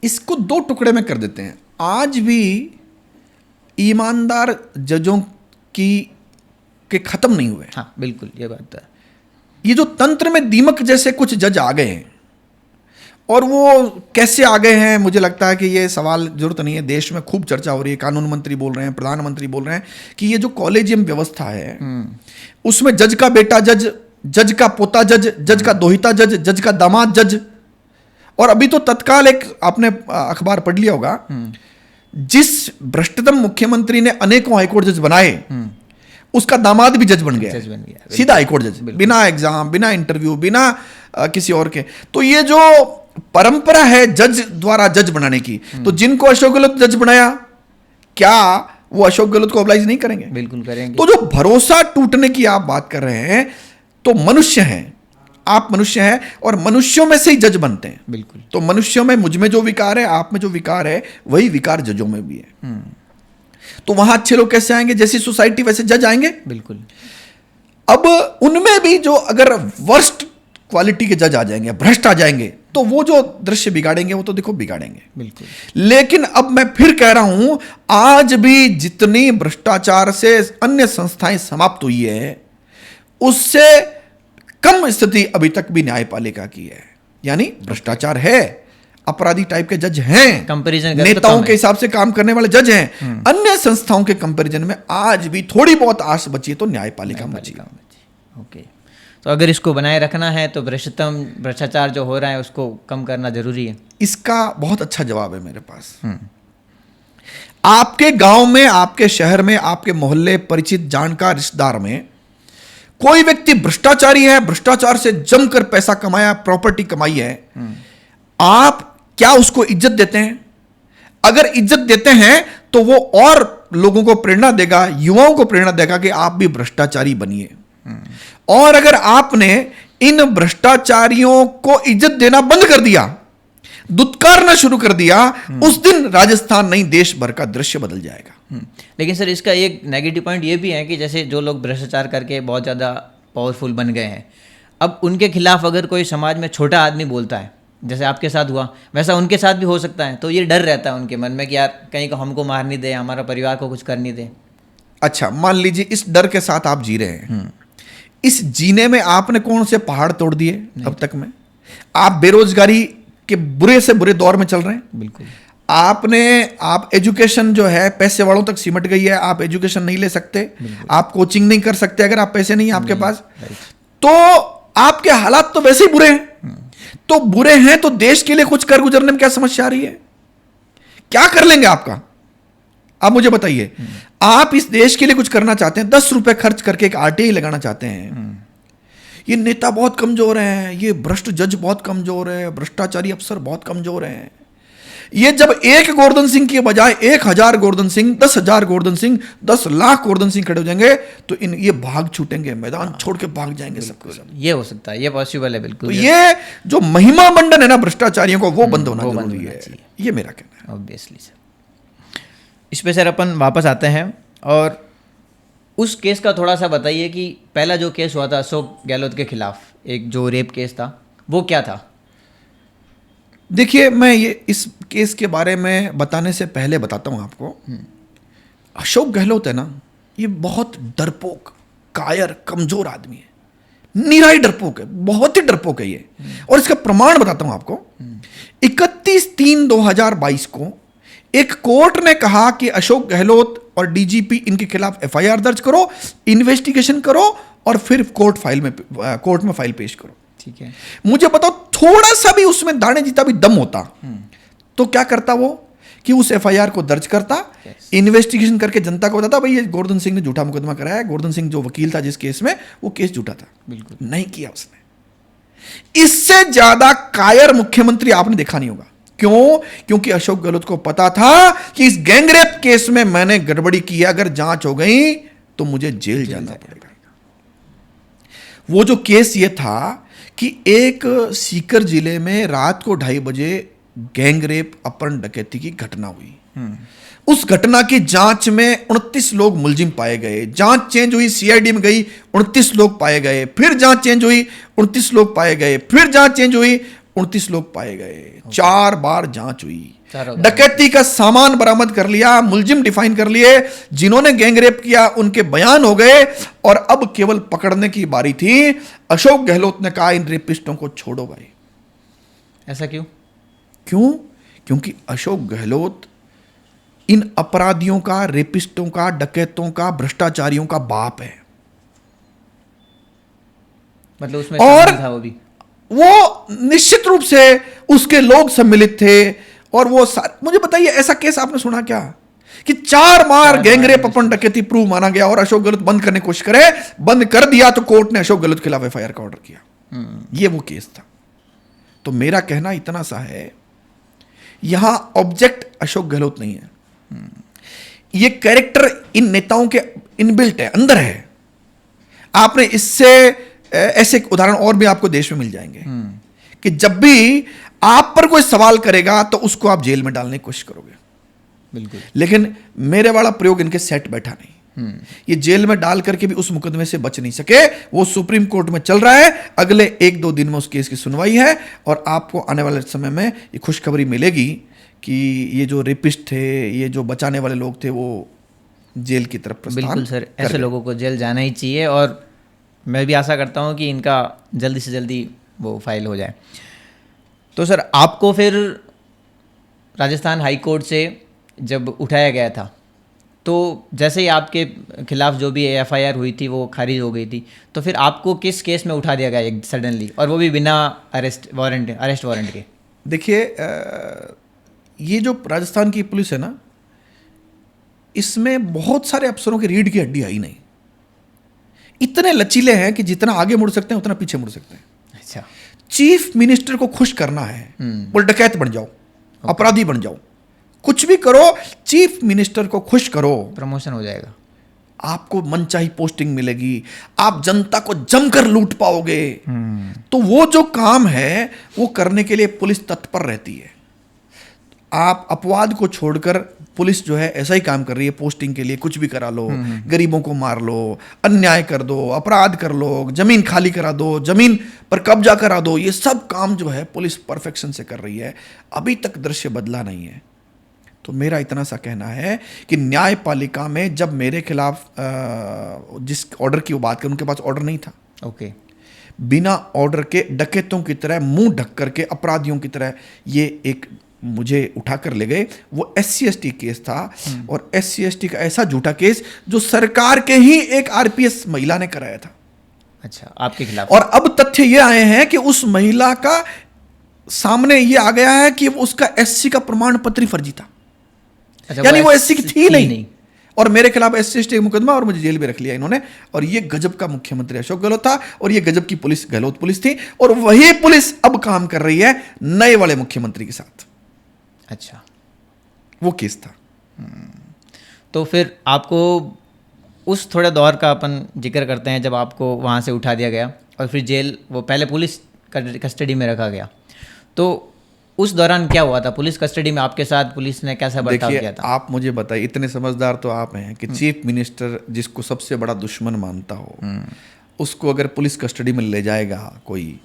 इसको 2 टुकड़े में कर देते हैं। आज भी ईमानदार जजों के खत्म नहीं हुए। हाँ बिल्कुल, ये बात है। ये जो तंत्र में दीमक जैसे कुछ जज आ गए हैं, और वो कैसे आ गए हैं, मुझे लगता है कि ये सवाल जरूरत नहीं है। देश में खूब चर्चा हो रही है, कानून मंत्री बोल रहे हैं, प्रधानमंत्री बोल रहे हैं कि ये जो कॉलेजियम व्यवस्था है, उसमें जज का बेटा जज, जज का पोता जज, जज का दोहिता जज, जज का दामाद जज। और अभी तो तत्काल एक आपने अखबार पढ़ लिया होगा, जिस भ्रष्टतम मुख्यमंत्री ने अनेकों हाईकोर्ट जज बनाए, उसका दामाद भी जज बन गया, सीधा हाईकोर्ट जज, बिना एग्जाम, बिना इंटरव्यू, बिना किसी और के। तो ये जो परंपरा है जज द्वारा जज बनाने की, तो जिनको अशोक गहलोत जज बनाया, क्या वो अशोक गहलोत को ऑब्लाइज नहीं करेंगे? बिल्कुल करेंगे। तो जो भरोसा टूटने की आप बात कर रहे हैं, तो मनुष्य हैं, आप मनुष्य हैं, और मनुष्यों में से ही जज बनते हैं। बिल्कुल। तो मनुष्यों में, मुझ में जो विकार है, आप में जो विकार है, वही विकार जजों में भी है। तो वहां अच्छे लोग कैसे आएंगे? जैसी सोसाइटी वैसे जज आएंगे। बिल्कुल। अब उनमें भी जो अगर वर्स्ट क्वालिटी के जज आ जाएंगे, भ्रष्ट आ जाएंगे, तो वो जो दृश्य बिगाड़ेंगे, वो तो देखो बिगाड़ेंगे। बिल्कुल। लेकिन अब मैं फिर कह रहा हूं, आज भी जितनी भ्रष्टाचार से अन्य संस्थाएं समाप्त हुई है, उससे कम स्थिति अभी तक भी न्यायपालिका की है। यानी भ्रष्टाचार है, अपराधी टाइप के जज हैं, कंपैरिजन नेताओं के हिसाब से काम करने वाले जज हैं। अन्य संस्थाओं के कंपैरिजन में आज भी थोड़ी बहुत आस बची है, तो न्यायपालिका में बची। ओके, तो अगर इसको बनाए रखना है तो भ्रष्टाचार जो हो रहा है उसको कम करना जरूरी है। इसका बहुत अच्छा जवाब है मेरे पास। आपके गांव में, आपके शहर में, आपके मोहल्ले, परिचित, जानकार, रिश्तेदार में कोई व्यक्ति भ्रष्टाचारी है, भ्रष्टाचार से जमकर पैसा कमाया, प्रॉपर्टी कमाई है, आप क्या उसको इज्जत देते हैं? अगर इज्जत देते हैं तो वो और लोगों को प्रेरणा देगा, युवाओं को प्रेरणा देगा कि आप भी भ्रष्टाचारी बनिए। और अगर आपने इन भ्रष्टाचारियों को इज्जत देना बंद कर दिया, दुत्कारना शुरू कर दिया, उस दिन राजस्थान नहीं देश भर का दृश्य बदल जाएगा। लेकिन सर इसका एक नेगेटिव पॉइंट ये भी है कि जैसे जो लोग भ्रष्टाचार करके बहुत ज़्यादा पावरफुल बन गए हैं, अब उनके खिलाफ अगर कोई समाज में छोटा आदमी बोलता है, जैसे आपके साथ हुआ, वैसा उनके साथ भी हो सकता है। तो ये डर रहता है उनके मन में कि यार कहीं को हमको मार नहीं दे, हमारा परिवार को कुछ कर नहीं दे। अच्छा, मान लीजिए इस डर के साथ आप जी रहे हैं। इस जीने में आपने कौन से पहाड़ तोड़ दिए अब तक में? आप बेरोजगारी के बुरे से बुरे दौर में चल रहे हैं। बिल्कुल। आप एजुकेशन जो है पैसे वालों तक सिमट गई है, आप एजुकेशन नहीं ले सकते, आप कोचिंग नहीं कर सकते अगर आप पैसे नहीं है आपके पास, तो आपके हालात तो वैसे ही बुरे हैं। तो बुरे हैं तो देश के लिए कुछ कर गुजरने में क्या समस्या आ रही है? क्या कर लेंगे आपका? आप मुझे बताइए, आप इस देश के लिए कुछ करना चाहते हैं, 10 रुपए खर्च करके एक आरटीआई लगाना चाहते हैं, ये नेता बहुत कमजोर हैं, ये भ्रष्ट जज बहुत कमजोर है, भ्रष्टाचारी अफसर बहुत कमजोर हैं, ये जब एक गोवर्धन सिंह के बजाय 1000 गोवर्धन सिंह, 10,000 गोवर्धन सिंह, 10 लाख गोवर्धन सिंह खड़े हो जाएंगे तो ये भाग छूटेंगे, मैदान छोड़ के भाग जाएंगे सबको सब। ये हो सकता है, ये पॉसिबल है बिल्कुल। तो ये जो महिमा मंडन है ना भ्रष्टाचारियों को, वो बंद होना जरूरी है, ये मेरा कहना है। Obviously sir. इस पे सर अपन वापस आते हैं और उस केस का थोड़ा सा बताइए कि पहला जो केस हुआ था अशोक गहलोत के खिलाफ, एक जो रेप केस था, वो क्या था? देखिए, मैं ये इस केस के बारे में बताने से पहले बताता हूं आपको। अशोक गहलोत है ना, ये बहुत डरपोक, कायर, कमजोर आदमी है, निराई डरपोक है, बहुत ही डरपोक है ये। और इसका प्रमाण बताता हूं आपको। 31/3/2022 को एक कोर्ट ने कहा कि अशोक गहलोत और डीजीपी इनके खिलाफ एफआईआर दर्ज करो, इन्वेस्टिगेशन करो और फिर कोर्ट में फाइल पेश करो। ठीक है, मुझे बताओ, थोड़ा सा भी उसमें दाने जीता भी दम होता तो क्या करता वो, कि उस एफआईआर को दर्ज करता, इन्वेस्टिगेशन करके जनता को बताता भाई ये गोवर्धन सिंह ने झूठा मुकदमा कराया है, गोवर्धन सिंह जो वकील था जिस केस में, वो केस झूठा था। बिल्कुल नहीं किया उसने। इससे ज्यादा कायर मुख्यमंत्री आपने देखा नहीं होगा। क्यों? क्योंकि अशोक गहलोत को पता था कि इस गैंगरेप केस में मैंने गड़बड़ी की है, अगर जांच हो गई तो मुझे जेल जाना पड़ेगा। वो जो केस ये था कि एक सीकर जिले में रात को 2:30 बजे गैंगरेप, अपहरण, डकैती की घटना हुई। उस घटना की जांच में 29 लोग मुलजिम पाए गए, जांच चेंज हुई, सीआईडी में गई, 29 लोग पाए गए, फिर जांच चेंज हुई, 29 लोग पाए गए, फिर जांच चेंज हुई, 29 लोग पाए गए। 4 बार जांच हुई, डकैती का सामान बरामद कर लिया, मुलजिम डिफाइन कर लिए, जिन्होंने गैंगरेप किया उनके बयान हो गए, और अब केवल पकड़ने की बारी थी। अशोक गहलोत ने कहा इन रेपिस्टों को छोड़ो भाई। ऐसा क्यों? क्योंकि अशोक गहलोत इन अपराधियों का, रेपिस्टों का, डकैतों का, भ्रष्टाचारियों का बाप है। मतलब उसमें और था वो निश्चित रूप से उसके लोग सम्मिलित थे। और वो मुझे बताइए, ऐसा केस आपने सुना क्या कि 4 बार गैंगरेप, अपहरण, डकैती प्रूव माना गया और अशोक गहलोत बंद करने की कोशिश करे, बंद कर दिया तो कोर्ट ने अशोक गहलोत के खिलाफ एफआईआर का ऑर्डर किया। ये वो केस था। तो मेरा कहना इतना सा है, यहां ऑब्जेक्ट अशोक गहलोत नहीं है, ये कैरेक्टर इन नेताओं के इनबिल्ट है, अंदर है। आपने इससे ऐसे उदाहरण और भी आपको देश में मिल जाएंगे कि जब भी आप पर कोई सवाल करेगा तो उसको आप जेल में डालने की कोशिश करोगे। बिल्कुल। लेकिन मेरे वाला प्रयोग इनके सेट बैठा नहीं। ये जेल में डाल करके भी उस मुकदमे से बच नहीं सके। वो सुप्रीम कोर्ट में चल रहा है, अगले 1-2 दिन में उस केस की सुनवाई है, और आपको आने वाले समय में ये खुशखबरी मिलेगी कि ये जो रेपिस्ट थे, ये जो बचाने वाले लोग थे, वो जेल की तरफ प्रस्थान। बिल्कुल सर, ऐसे लोगों को जेल जाना ही चाहिए, और मैं भी आशा करता हूँ कि इनका जल्दी से जल्दी वो फाइल हो जाए। तो सर, आपको फिर राजस्थान हाई कोर्ट से जब उठाया गया था, तो जैसे ही आपके खिलाफ जो भी एफआईआर हुई थी वो खारिज हो गई थी, तो फिर आपको किस केस में उठा दिया गया सडनली, और वो भी बिना अरेस्ट वारंट के? देखिए, ये जो राजस्थान की पुलिस है ना, इसमें बहुत सारे अफसरों की रीढ़ की हड्डी आई नहीं। इतने लचीले हैं कि जितना आगे मुड़ सकते हैं उतना पीछे मुड़ सकते हैं। अच्छा। चीफ मिनिस्टर को खुश करना है, बोल डकैत बन जाओ, अपराधी बन जाओ, कुछ भी करो, चीफ मिनिस्टर को खुश करो, प्रमोशन हो जाएगा, आपको मनचाही पोस्टिंग मिलेगी, आप जनता को जमकर लूट पाओगे। तो वो जो काम है वो करने के लिए पुलिस तत्पर रहती है। आप अपवाद को छोड़कर पुलिस जो है ऐसा ही काम कर रही है, पोस्टिंग के लिए कुछ भी करा लो, गरीबों को मार लो, अन्याय कर दो, अपराध कर लो, जमीन खाली करा दो, जमीन पर कब्जा करा दो, ये सब काम जो है पुलिस परफेक्शन से कर रही है। अभी तक दृश्य बदला नहीं है। तो मेरा इतना सा कहना है कि न्यायपालिका में जब मेरे खिलाफ जिस ऑर्डर की वो बात करूं, उनके पास ऑर्डर नहीं था। ओके। बिना ऑर्डर के डकैतों की तरह मुंह ढक करके, अपराधियों की तरह ये एक मुझे उठाकर ले गए, वो SC/ST केस था। और SC/ST का ऐसा झूठा केस जो सरकार के ही एक RPS महिला ने कराया था। अच्छा, आपके खिलाफ? और अब तथ्य ये आए हैं कि उस महिला का सामने ये आ गया है कि उसका SC का प्रमाण पत्र ही फर्जी था। अच्छा, यानी वो SC की थी नहीं। और मेरे खिलाफ SC/ST मुकदमा और मुझे जेल में रख लिया इन्होंने। और ये गजब का मुख्यमंत्री अशोक गहलोत था और ये गजब की पुलिस गहलोत पुलिस थी। और वही पुलिस अब काम कर रही है नए वाले मुख्यमंत्री के साथ। अच्छा, वो केस था। तो फिर आपको उस थोड़े दौर का अपन जिक्र करते हैं जब आपको वहाँ से उठा दिया गया और फिर जेल, वो पहले पुलिस कस्टडी में रखा गया, तो उस दौरान क्या हुआ था? पुलिस कस्टडी में आपके साथ पुलिस ने कैसा बर्ताव किया था? आप मुझे बताइए, इतने समझदार तो आप हैं कि चीफ मिनिस्टर जिसको सबसे बड़ा दुश्मन मानता हो उसको अगर पुलिस कस्टडी में ले जाएगा कोई,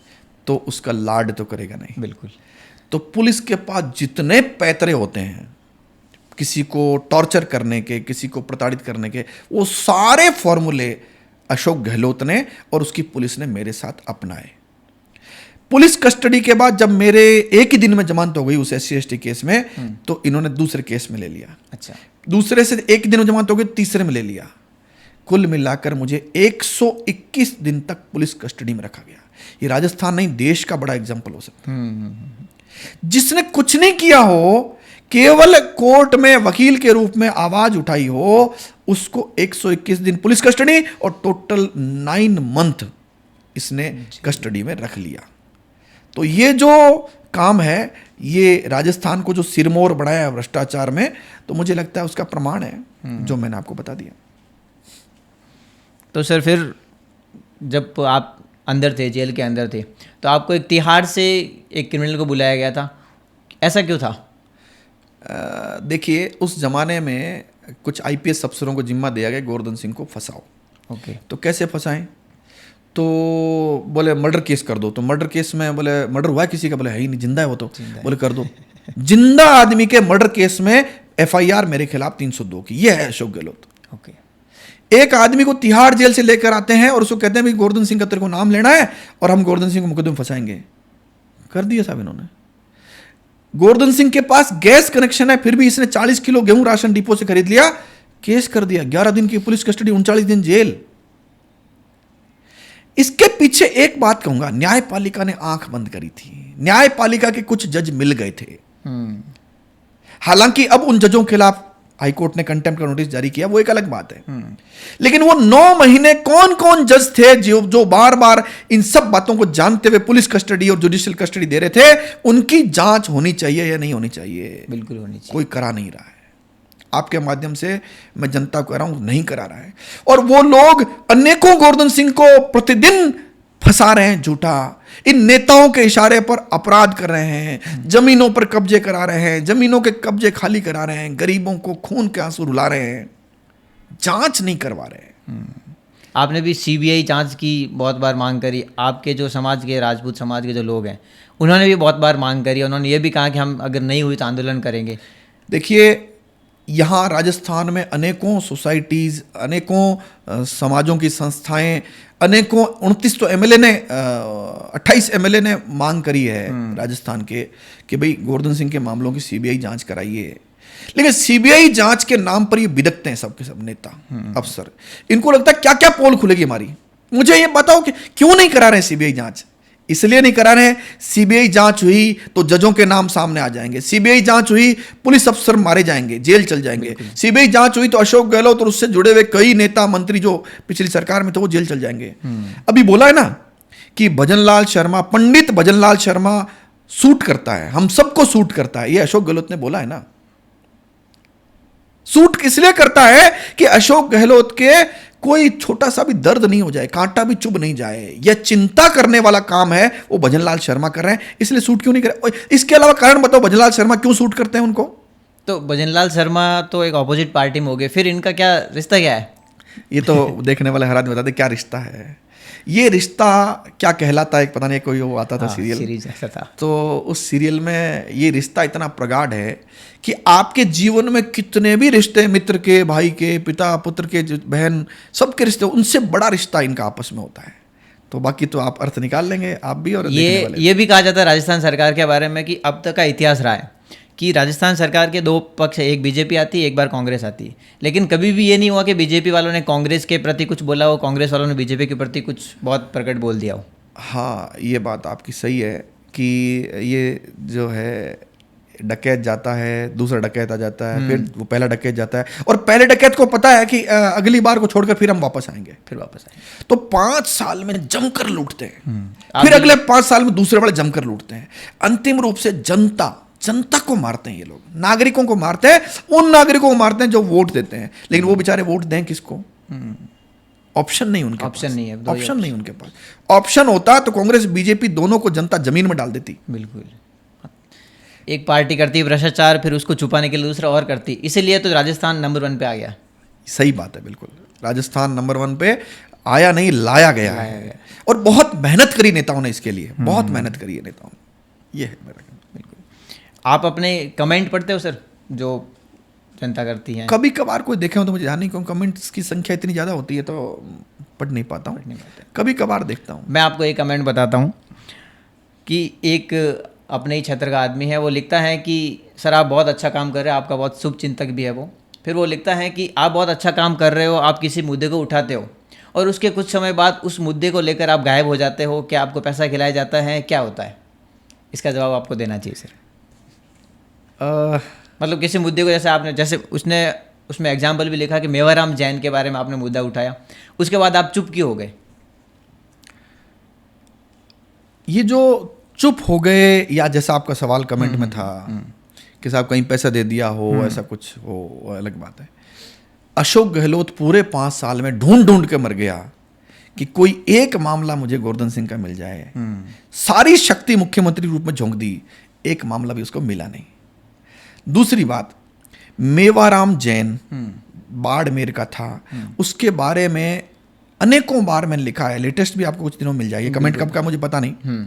तो उसका लाड तो करेगा नहीं। बिल्कुल। तो पुलिस के पास जितने पैतरे होते हैं किसी को टॉर्चर करने के, किसी को प्रताड़ित करने के, वो सारे फॉर्मूले अशोक गहलोत ने और उसकी पुलिस ने मेरे साथ अपनाए। पुलिस कस्टडी के बाद जब मेरे एक ही दिन में जमानत हो गई उस SC/ST केस में, तो इन्होंने दूसरे केस में ले लिया। अच्छा, दूसरे से एक ही दिन में जमानत हो गई, तीसरे में ले लिया। कुल मिलाकर मुझे 121 दिन तक पुलिस कस्टडी में रखा गया। ये राजस्थान नहीं, देश का बड़ा एग्जाम्पल हो सकता है। जिसने कुछ नहीं किया हो, केवल कोर्ट में वकील के रूप में आवाज उठाई हो, उसको 121 दिन पुलिस कस्टडी और टोटल 9 मंथ इसने कस्टडी में रख लिया। तो ये जो काम है, ये राजस्थान को जो सिरमौर बढ़ाया है भ्रष्टाचार में, तो मुझे लगता है उसका प्रमाण है जो मैंने आपको बता दिया। तो सर फिर जब आप अंदर थे, जेल के अंदर थे, तो आपको एक तिहाड़ से एक क्रिमिनल को बुलाया गया था, ऐसा क्यों था? देखिए, उस जमाने में कुछ IPS अफसरों को जिम्मा दिया गया गोवर्धन सिंह को फंसाओ। ओके। तो कैसे फंसाएं? तो बोले मर्डर केस कर दो। तो मर्डर केस में बोले मर्डर हुआ किसी का? बोले है ही नहीं, जिंदा है वो तो। बोले कर दो। जिंदा आदमी के मर्डर केस में FIR मेरे खिलाफ 302 की। ये है अशोक गहलोत। ओके। एक आदमी को तिहाड़ जेल से लेकर आते हैं और उसको कहते हैं भाई गोवर्धन सिंह का तेरे को नाम लेना है और हम गोवर्धन सिंह को मुकदमे में फंसाएंगे। कर दिया साहब इन्होंने। गोवर्धन सिंह के पास गैस कनेक्शन है, फिर भी इसने 40 किलो गेहूं राशन डिपो से खरीद लिया, केस कर दिया। 11 दिन की पुलिस कस्टडी, 39 दिन जेल। इसके पीछे एक बात कहूंगा, न्यायपालिका ने आंख बंद करी थी। न्यायपालिका के कुछ जज मिल गए थे। हालांकि अब उन जजों के खिलाफ हाईकोर्ट ने कंटेम्प्ट का नोटिस जारी किया, वो एक अलग बात है। लेकिन वो 9 महीने कौन कौन जज थे जो बार बार इन सब बातों को जानते हुए पुलिस कस्टडी और जुडिशियल कस्टडी दे रहे थे, उनकी जांच होनी चाहिए या नहीं होनी चाहिए? बिल्कुल होनी चाहिए। कोई करा नहीं रहा है। आपके माध्यम से मैं जनता को कह रहा हूं, नहीं करा रहा है। और वो लोग अनेकों गोवर्धन सिंह को प्रतिदिन फंसा रहे हैं झूठा। इन नेताओं के इशारे पर अपराध कर रहे हैं, जमीनों पर कब्जे करा रहे हैं, जमीनों के कब्जे खाली करा रहे हैं, गरीबों को खून के आंसू रुला रहे हैं, जांच नहीं करवा रहे। आपने भी CBI जांच की बहुत बार मांग करी। आपके जो समाज के, राजपूत समाज के जो लोग हैं, उन्होंने भी बहुत बार मांग करी। उन्होंने ये भी कहा कि हम अगर नहीं हुई तो आंदोलन करेंगे। देखिए, यहाँ राजस्थान में अनेकों सोसाइटीज़, अनेकों समाजों की संस्थाएं, अनेकों 29 तो MLA ने 28 MLA ने मांग करी है राजस्थान के कि भाई गोवर्धन सिंह के मामलों की CBI जांच कराइए। लेकिन CBI जांच के नाम पर ये बिदकते हैं सबके सब नेता अफसर। इनको लगता है क्या क्या पोल खुलेगी हमारी। मुझे ये बताओ कि क्यों नहीं करा रहे CBI जांच? इसलिए नहीं करा रहे, CBI जांच हुई तो जजों के नाम सामने आ जाएंगे, CBI जांच हुई पुलिस अफसर मारे जाएंगे, जेल चल जाएंगे, CBI जांच हुई तो अशोक गहलोत और उससे जुड़े हुए कई नेता मंत्री जो पिछली सरकार में थे वो जेल चल जाएंगे। अभी बोला है ना कि भजनलाल शर्मा, पंडित भजनलाल शर्मा सूट करता है, हम सबको सूट करता है, ये अशोक गहलोत ने बोला है ना। सूट इसलिए करता है कि अशोक गहलोत के कोई छोटा सा भी दर्द नहीं हो जाए, कांटा भी चुभ नहीं जाए, यह चिंता करने वाला काम है वो भजनलाल शर्मा कर रहे हैं, इसलिए सूट क्यों नहीं करे? इसके अलावा कारण बताओ, भजनलाल शर्मा क्यों सूट करते हैं उनको? तो भजनलाल शर्मा तो एक ऑपोजिट पार्टी में हो गए, फिर इनका क्या रिश्ता क्या है? ये तो देखने वाले हर आदमी बता दे क्या रिश्ता है। ये रिश्ता क्या कहलाता है, पता नहीं, कोई वो आता था सीरीज ऐसा था। तो उस सीरियल में ये रिश्ता इतना प्रगाढ़ है कि आपके जीवन में कितने भी रिश्ते, मित्र के, भाई के, पिता पुत्र के, बहन, सबके रिश्ते, उनसे बड़ा रिश्ता इनका आपस में होता है। तो बाकी तो आप अर्थ निकाल लेंगे, आप भी और ये भी कहा जाता है राजस्थान सरकार के बारे में कि अब तक का इतिहास रहा है कि राजस्थान सरकार के दो पक्ष है, एक बीजेपी आती है, एक बार कांग्रेस आती है, लेकिन कभी भी ये नहीं हुआ कि बीजेपी वालों ने कांग्रेस के प्रति कुछ बोला हो, कांग्रेस वालों ने बीजेपी के प्रति कुछ बहुत प्रकट बोल दिया हो। हाँ, ये बात आपकी सही है कि ये जो है डकैत जाता है, दूसरा डकैत आ जाता है, फिर वो पहला डकैत जाता है, और पहले डकैत को पता है कि अगली बार को छोड़कर फिर हम वापस आएंगे। तो 5 साल में जमकर लूटते हैं, फिर अगले 5 साल में दूसरे वाले जमकर लूटते हैं। अंतिम रूप से जनता को मारते हैं ये लोग, नागरिकों को मारते हैं, उन नागरिकों को मारते हैं जो वोट देते हैं। लेकिन वो बेचारे वोट दें किसको? ऑप्शन नहीं उनके ऑप्शन नहीं है, ऑप्शन नहीं उनके पास। ऑप्शन होता तो कांग्रेस बीजेपी दोनों को जनता जमीन में डाल देती। बिल्कुल, एक पार्टी करती है भ्रष्टाचार, फिर उसको छुपाने के लिए दूसरा और करती, इसीलिए तो राजस्थान नंबर 1 पे आ गया। सही बात है, बिल्कुल राजस्थान नंबर 1 पे आया नहीं, लाया गया है। और बहुत मेहनत करी नेताओं ने इसके लिए, बहुत मेहनत करी है नेताओं ने। ये है मेरा कहना। बिल्कुल। आप अपने कमेंट पढ़ते हो सर, जो जनता करती है? कभी कभार कोई देखे हो तो मुझे ध्यान नहीं, क्योंकि कमेंट्स की संख्या इतनी ज़्यादा होती है तो पढ़ नहीं पाता हूँ। कभी कभार देखता हूँ। मैं आपको एक कमेंट बताता हूँ कि एक अपने ही क्षेत्र का आदमी है, वो लिखता है कि सर आप बहुत अच्छा काम कर रहे हो, आपका बहुत शुभ चिंतक भी है वो। फिर वो लिखता है कि आप बहुत अच्छा काम कर रहे हो, आप किसी मुद्दे को उठाते हो और उसके कुछ समय बाद उस मुद्दे को लेकर आप गायब हो जाते हो, क्या आपको पैसा खिलाया जाता है, क्या होता है? इसका जवाब आपको देना चाहिए सर। मतलब किसी मुद्दे को जैसे उसमें एग्जाम्पल भी लिखा कि मेवाराम जैन के बारे में आपने मुद्दा उठाया, उसके बाद आप चुप क्यों हो गए? ये जो चुप हो गए, या जैसा आपका सवाल कमेंट में था कि साहब कहीं पैसा दे दिया हो, ऐसा कुछ हो, वो अलग बात है। अशोक गहलोत पूरे 5 साल में ढूंढ के मर गया कि कोई एक मामला मुझे गोवर्धन सिंह का मिल जाए। सारी शक्ति मुख्यमंत्री रूप में झोंक दी, एक मामला भी उसको मिला नहीं। दूसरी बात, मेवाराम जैन बाड़मेर का था, उसके बारे में अनेकों बार मैंने लिखा है, लेटेस्ट भी आपको कुछ दिनों में मिल जाएगी। कमेंट कब का मुझे पता नहीं।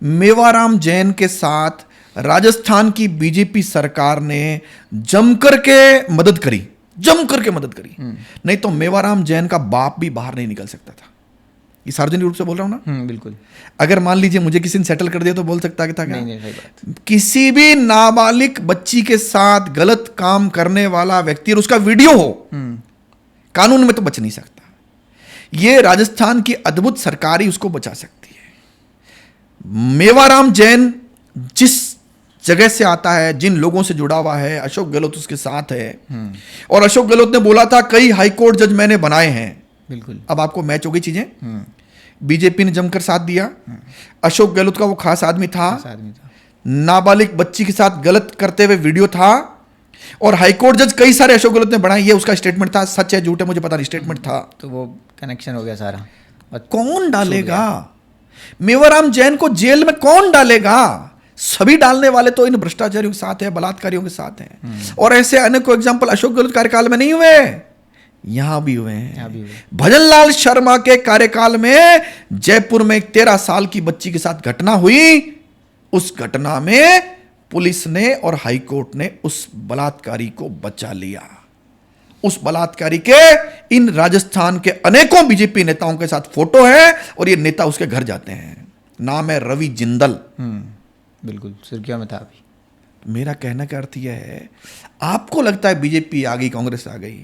मेवाराम जैन के साथ राजस्थान की बीजेपी सरकार ने जमकर के मदद करी, नहीं तो मेवाराम जैन का बाप भी बाहर नहीं निकल सकता था। ये सार्वजनिक रूप से बोल रहा हूं ना। बिल्कुल। अगर मान लीजिए मुझे किसी ने सेटल कर दिया तो बोल सकता था क्या? नहीं, सही बात। किसी भी नाबालिग बच्ची के साथ गलत काम करने वाला व्यक्ति और उसका वीडियो हो, कानून में तो बच नहीं सकता। ये राजस्थान की अद्भुत सरकार ही उसको बचा सकती है। मेवाराम जैन जिस जगह से आता है, जिन लोगों से जुड़ा हुआ है, अशोक गहलोत उसके साथ है। और अशोक गहलोत ने बोला था कई हाईकोर्ट जज मैंने बनाए हैं। बिल्कुल। अब आपको मैच हो गई चीजें। बीजेपी ने जमकर साथ दिया। अशोक गहलोत का वो खास आदमी था, नाबालिग बच्ची के साथ गलत करते हुए वीडियो था, और हाईकोर्ट जज कई सारे अशोक गहलोत ने बनाए। ये उसका स्टेटमेंट था, सच है झूठ है मुझे पता नहीं, स्टेटमेंट था। तो वो कनेक्शन हो गया सारा। कौन डालेगा मेवाराम जैन को जेल में? कौन डालेगा? सभी डालने वाले तो इन भ्रष्टाचारियों के साथ है, बलात्कारियों के साथ हैं। और ऐसे अनेकों एग्जाम्पल अशोक गहलोत कार्यकाल में नहीं हुए, यहां भी हुए हैं। भजनलाल शर्मा के कार्यकाल में जयपुर में एक 13 साल की बच्ची के साथ घटना हुई। उस घटना में पुलिस ने और हाईकोर्ट ने उस बलात्कारी को बचा लिया। उस बलात्कारी के इन राजस्थान के अनेकों बीजेपी नेताओं के साथ फोटो है, और ये नेता उसके घर जाते हैं। नाम है रवि जिंदल। बिल्कुल, सुर्खियों में था अभी। मेरा कहने का अर्थ यह है, आपको लगता है बीजेपी आ गई, कांग्रेस आ गई,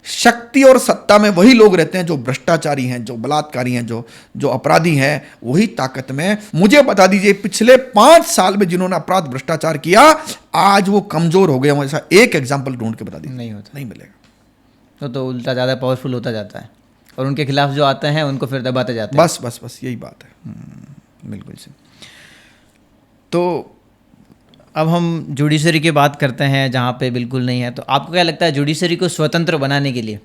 शक्ति और सत्ता में वही लोग रहते हैं जो भ्रष्टाचारी हैं, जो बलात्कारी हैं, जो अपराधी हैं, वही ताकत में। मुझे बता दीजिए पिछले 5 साल में जिन्होंने अपराध भ्रष्टाचार किया, आज वो कमजोर हो गए, ऐसा एक एग्जाम्पल ढूंढ के बता दीजिए। नहीं होता, नहीं मिलेगा। तो उल्टा ज़्यादा पावरफुल होता जाता है, और उनके खिलाफ जो आते हैं उनको फिर दबाते जाते हैं। बस यही बात है। बिल्कुल सही। तो अब हम जुडिशरी की बात करते हैं जहाँ पे बिल्कुल नहीं है। तो आपको क्या लगता है जुडिशरी को स्वतंत्र बनाने के लिए?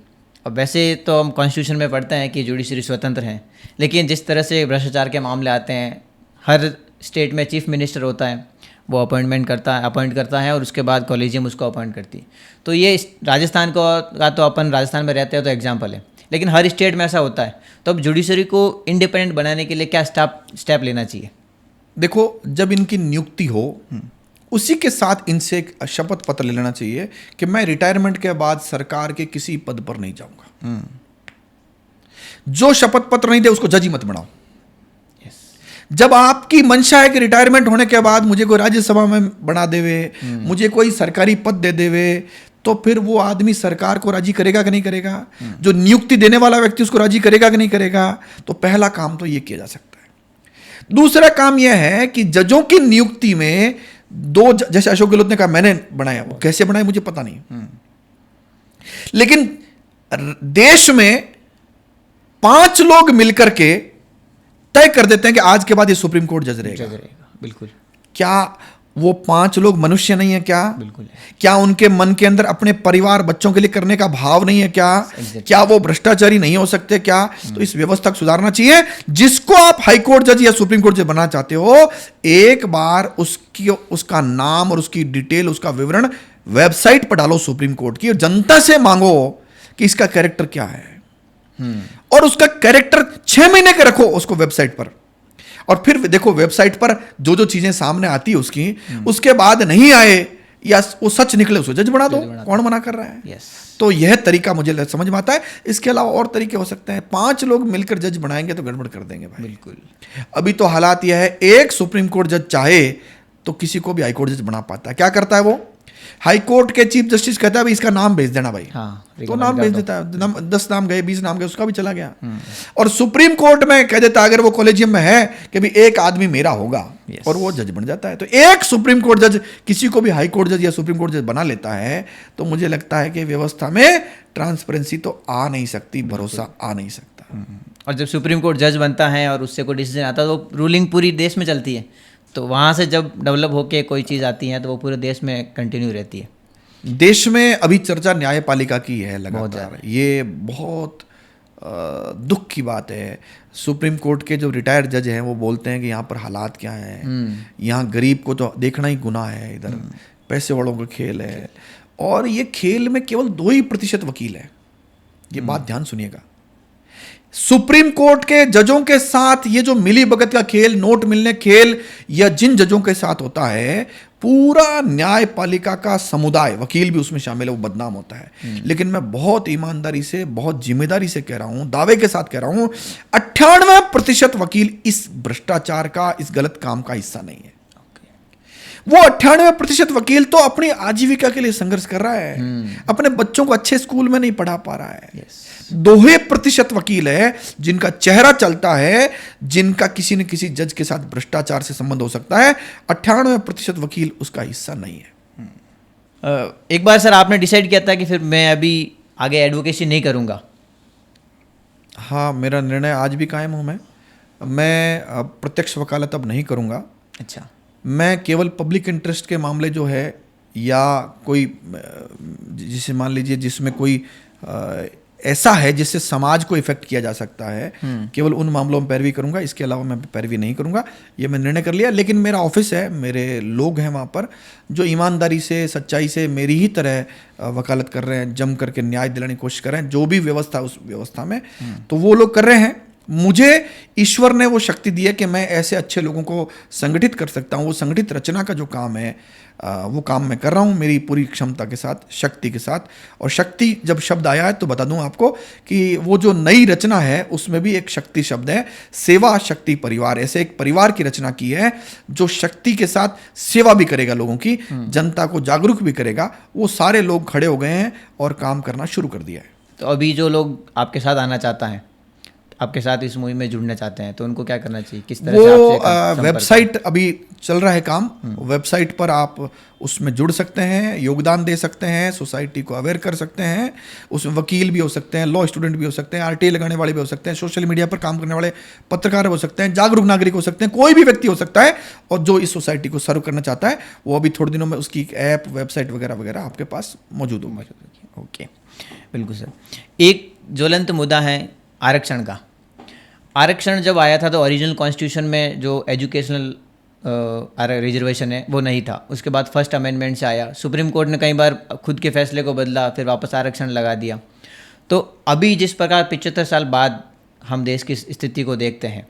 अब वैसे तो हम कॉन्स्टिट्यूशन में पढ़ते हैं कि जुडिशरी स्वतंत्र है, लेकिन जिस तरह से भ्रष्टाचार के मामले आते हैं, हर स्टेट में चीफ मिनिस्टर होता है, वो अपॉइंट करता है और उसके बाद कॉलेजियम उसको अपॉइंट करती है। तो ये राजस्थान का तो अपन राजस्थान में रहते हैं तो एग्जाम्पल है, लेकिन हर स्टेट में ऐसा होता है। तो अब जुडिशरी को इंडिपेंडेंट बनाने के लिए क्या स्टेप लेना चाहिए? देखो, जब इनकी नियुक्ति हो उसी के साथ इनसे एक शपथ पत्र ले लेना चाहिए कि मैं रिटायरमेंट के बाद सरकार के किसी पद पर नहीं जाऊंगा। जो शपथ पत्र नहीं दे उसको जज ही मत बनाओ। जब आपकी मंशा है कि रिटायरमेंट होने के बाद मुझे कोई राज्यसभा में बना देवे, मुझे कोई सरकारी पद दे देवे, तो फिर वो आदमी सरकार को राजी करेगा कि नहीं करेगा? जो नियुक्ति देने वाला व्यक्ति उसको राजी करेगा कि नहीं करेगा? तो पहला काम तो ये किया जा सकता है। दूसरा काम यह है कि जजों की नियुक्ति में जैसे अशोक गहलोत ने कहा मैंने बनाया, वो कैसे बनाया मुझे पता नहीं, लेकिन देश में 5 लोग मिलकर के तय कर देते हैं कि आज के बाद ये सुप्रीम कोर्ट जज रहेगा। बिल्कुल। क्या वो 5 लोग मनुष्य नहीं है क्या? बिल्कुल। क्या उनके मन के अंदर अपने परिवार बच्चों के लिए करने का भाव नहीं है क्या? क्या वो भ्रष्टाचारी नहीं हो सकते क्या? तो इस व्यवस्था को सुधारना चाहिए। जिसको आप हाई कोर्ट जज या सुप्रीम कोर्ट जज बनाना चाहते हो, एक बार उसका नाम और उसकी डिटेल, उसका विवरण वेबसाइट पर डालो सुप्रीम कोर्ट की, और जनता से मांगो कि इसका कैरेक्टर क्या है, और उसका कैरेक्टर 6 महीने के रखो उसको वेबसाइट पर, और फिर देखो वेबसाइट पर जो जो चीजें सामने आती है उसके बाद नहीं आए या वो सच निकले उसको जज बना दो। कौन मना कर रहा है? तो यह तरीका मुझे समझ में आता है। इसके अलावा और तरीके हो सकते हैं। 5 लोग मिलकर जज बनाएंगे तो गड़बड़ कर देंगे भाई। बिल्कुल। अभी तो हालात यह है, एक सुप्रीम कोर्ट जज चाहे तो किसी को भी हाई कोर्ट जज बना पाता है। क्या करता है वो? हाई कोर्ट के चीफ जस्टिस कहता है भाई इसका नाम भेज देना भाई, तो नाम भेज देता है। 10 नाम गए, 20 नाम गए, उसका भी चला गया। और सुप्रीम कोर्ट में कह देता है अगर वो कॉलेजियम में है कि भी एक आदमी मेरा होगा, और वो जज बन जाता है। तो एक सुप्रीम कोर्ट जज किसी को भी हाई कोर्ट जज या सुप्रीम कोर्ट जज बना लेता है, तो मुझे लगता है कि व्यवस्था में ट्रांसपेरेंसी तो आ नहीं सकती, भरोसा आ नहीं सकता। और जब सुप्रीम कोर्ट जज बनता है और उससे कोई डिसीजन आता है तो रूलिंग पूरी देश में चलती है, तो वहाँ से जब डेवलप होके कोई चीज़ आती है तो वो पूरे देश में कंटिन्यू रहती है। देश में अभी चर्चा न्यायपालिका की है लगातार। ये बहुत दुख की बात है। सुप्रीम कोर्ट के जो रिटायर्ड जज हैं वो बोलते हैं कि यहाँ पर हालात क्या हैं, यहाँ गरीब को तो देखना ही गुनाह है, इधर पैसे वालों का खेल है, और ये खेल में केवल 2% वकील है। ये बात ध्यान सुनिएगा। सुप्रीम कोर्ट के जजों के साथ ये जो मिली भगत का खेल, नोट मिलने खेल, या जिन जजों के साथ होता है, पूरा न्यायपालिका का समुदाय, वकील भी उसमें शामिल है, वो बदनाम होता है। लेकिन मैं बहुत ईमानदारी से, बहुत जिम्मेदारी से कह रहा हूं, दावे के साथ कह रहा हूं, 98% वकील इस भ्रष्टाचार का, इस गलत काम का हिस्सा नहीं है। वो 98% वकील तो अपनी आजीविका के लिए संघर्ष कर रहा है, अपने बच्चों को अच्छे स्कूल में नहीं पढ़ा पा रहा है। 2% वकील है जिनका चेहरा चलता है, जिनका किसी न किसी जज के साथ भ्रष्टाचार से संबंध हो सकता है। 98% वकील उसका हिस्सा नहीं है। एक बार सर आपने डिसाइड किया था कि फिर मैं अभी आगे एडवोकेसी नहीं करूंगा? हाँ, मेरा निर्णय आज भी कायम हूँ। मैं प्रत्यक्ष वकालत अब नहीं करूँगा। अच्छा। मैं केवल पब्लिक इंटरेस्ट के मामले जो है, या कोई जिसे मान लीजिए जिसमें कोई ऐसा है जिससे समाज को इफेक्ट किया जा सकता है, केवल उन मामलों में पैरवी करूंगा। इसके अलावा मैं पैरवी नहीं करूंगा, ये मैं निर्णय कर लिया। लेकिन मेरा ऑफिस है, मेरे लोग हैं वहाँ पर जो ईमानदारी से, सच्चाई से मेरी ही तरह वकालत कर रहे हैं, जम करके न्याय दिलाने की कोशिश कर रहे हैं। जो भी व्यवस्था उस व्यवस्था में तो वो लोग कर रहे हैं। मुझे ईश्वर ने वो शक्ति दी है कि मैं ऐसे अच्छे लोगों को संगठित कर सकता हूँ। वो संगठित रचना का जो काम है वो काम मैं कर रहा हूँ मेरी पूरी क्षमता के साथ, शक्ति के साथ। और शक्ति जब शब्द आया है तो बता दूं आपको कि वो जो नई रचना है उसमें भी एक शक्ति शब्द है। सेवा शक्ति परिवार, ऐसे एक परिवार की रचना की है जो शक्ति के साथ सेवा भी करेगा, लोगों की, जनता को जागरूक भी करेगा। वो सारे लोग खड़े हो गए हैं और काम करना शुरू कर दिया है। तो अभी जो लोग आपके साथ आना चाहता है, आपके साथ इस मुहिम में जुड़ना चाहते हैं, तो उनको क्या करना चाहिए? किस तरह से आपसे वेबसाइट अभी चल रहा है काम, वेबसाइट पर आप उसमें जुड़ सकते हैं, योगदान दे सकते हैं, सोसाइटी को अवेयर कर सकते हैं। उसमें वकील भी हो सकते हैं, लॉ स्टूडेंट भी हो सकते हैं, आरटीआई लगाने वाले भी हो सकते हैं, सोशल मीडिया पर काम करने वाले पत्रकार हो सकते हैं, जागरूक नागरिक हो सकते हैं, कोई भी व्यक्ति हो सकता है। और जो इस सोसाइटी को सर्व करना चाहता है वो अभी थोड़े दिनों में उसकी ऐप, वेबसाइट वगैरह वगैरह आपके पास मौजूद होगी। ओके, बिल्कुल सर। एक ज्वलंत मुद्दा है आरक्षण का। आरक्षण जब आया था तो ओरिजिनल कॉन्स्टिट्यूशन में जो एजुकेशनल रिजर्वेशन है वो नहीं था। उसके बाद फर्स्ट अमेंडमेंट से आया, सुप्रीम कोर्ट ने कई बार खुद के फैसले को बदला, फिर वापस आरक्षण लगा दिया। तो अभी जिस प्रकार 75 साल बाद हम देश की स्थिति को देखते हैं,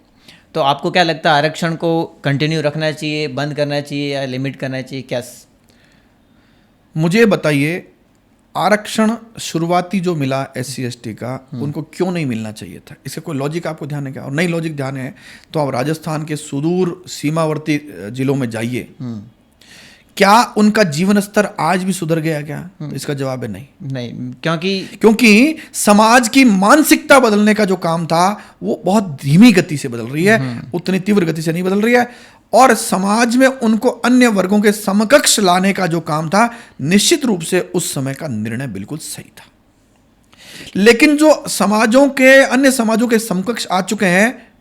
तो आपको क्या लगता है आरक्षण को कंटिन्यू रखना चाहिए, बंद करना चाहिए या लिमिट करना चाहिए? क्या मुझे बताइए, आरक्षण शुरुआती जो मिला SC/ST का, उनको क्यों नहीं मिलना चाहिए था? इसका कोई लॉजिक आपको ध्यान है क्या? और नहीं लॉजिक ध्यान है तो आप राजस्थान के सुदूर सीमावर्ती जिलों में जाइए, क्या उनका जीवन स्तर आज भी सुधर गया क्या? तो इसका जवाब है नहीं। क्योंकि समाज की मानसिकता बदलने का जो काम था वो बहुत धीमी गति से बदल रही है, उतनी तीव्र गति से नहीं बदल रही है। और समाज में उनको अन्य वर्गों के समकक्ष लाने का जो काम था, निश्चित रूप से उस समय का निर्णय बिल्कुल सही था। लेकिन जो अन्य समाजों के समकक्ष आ चुके हैं,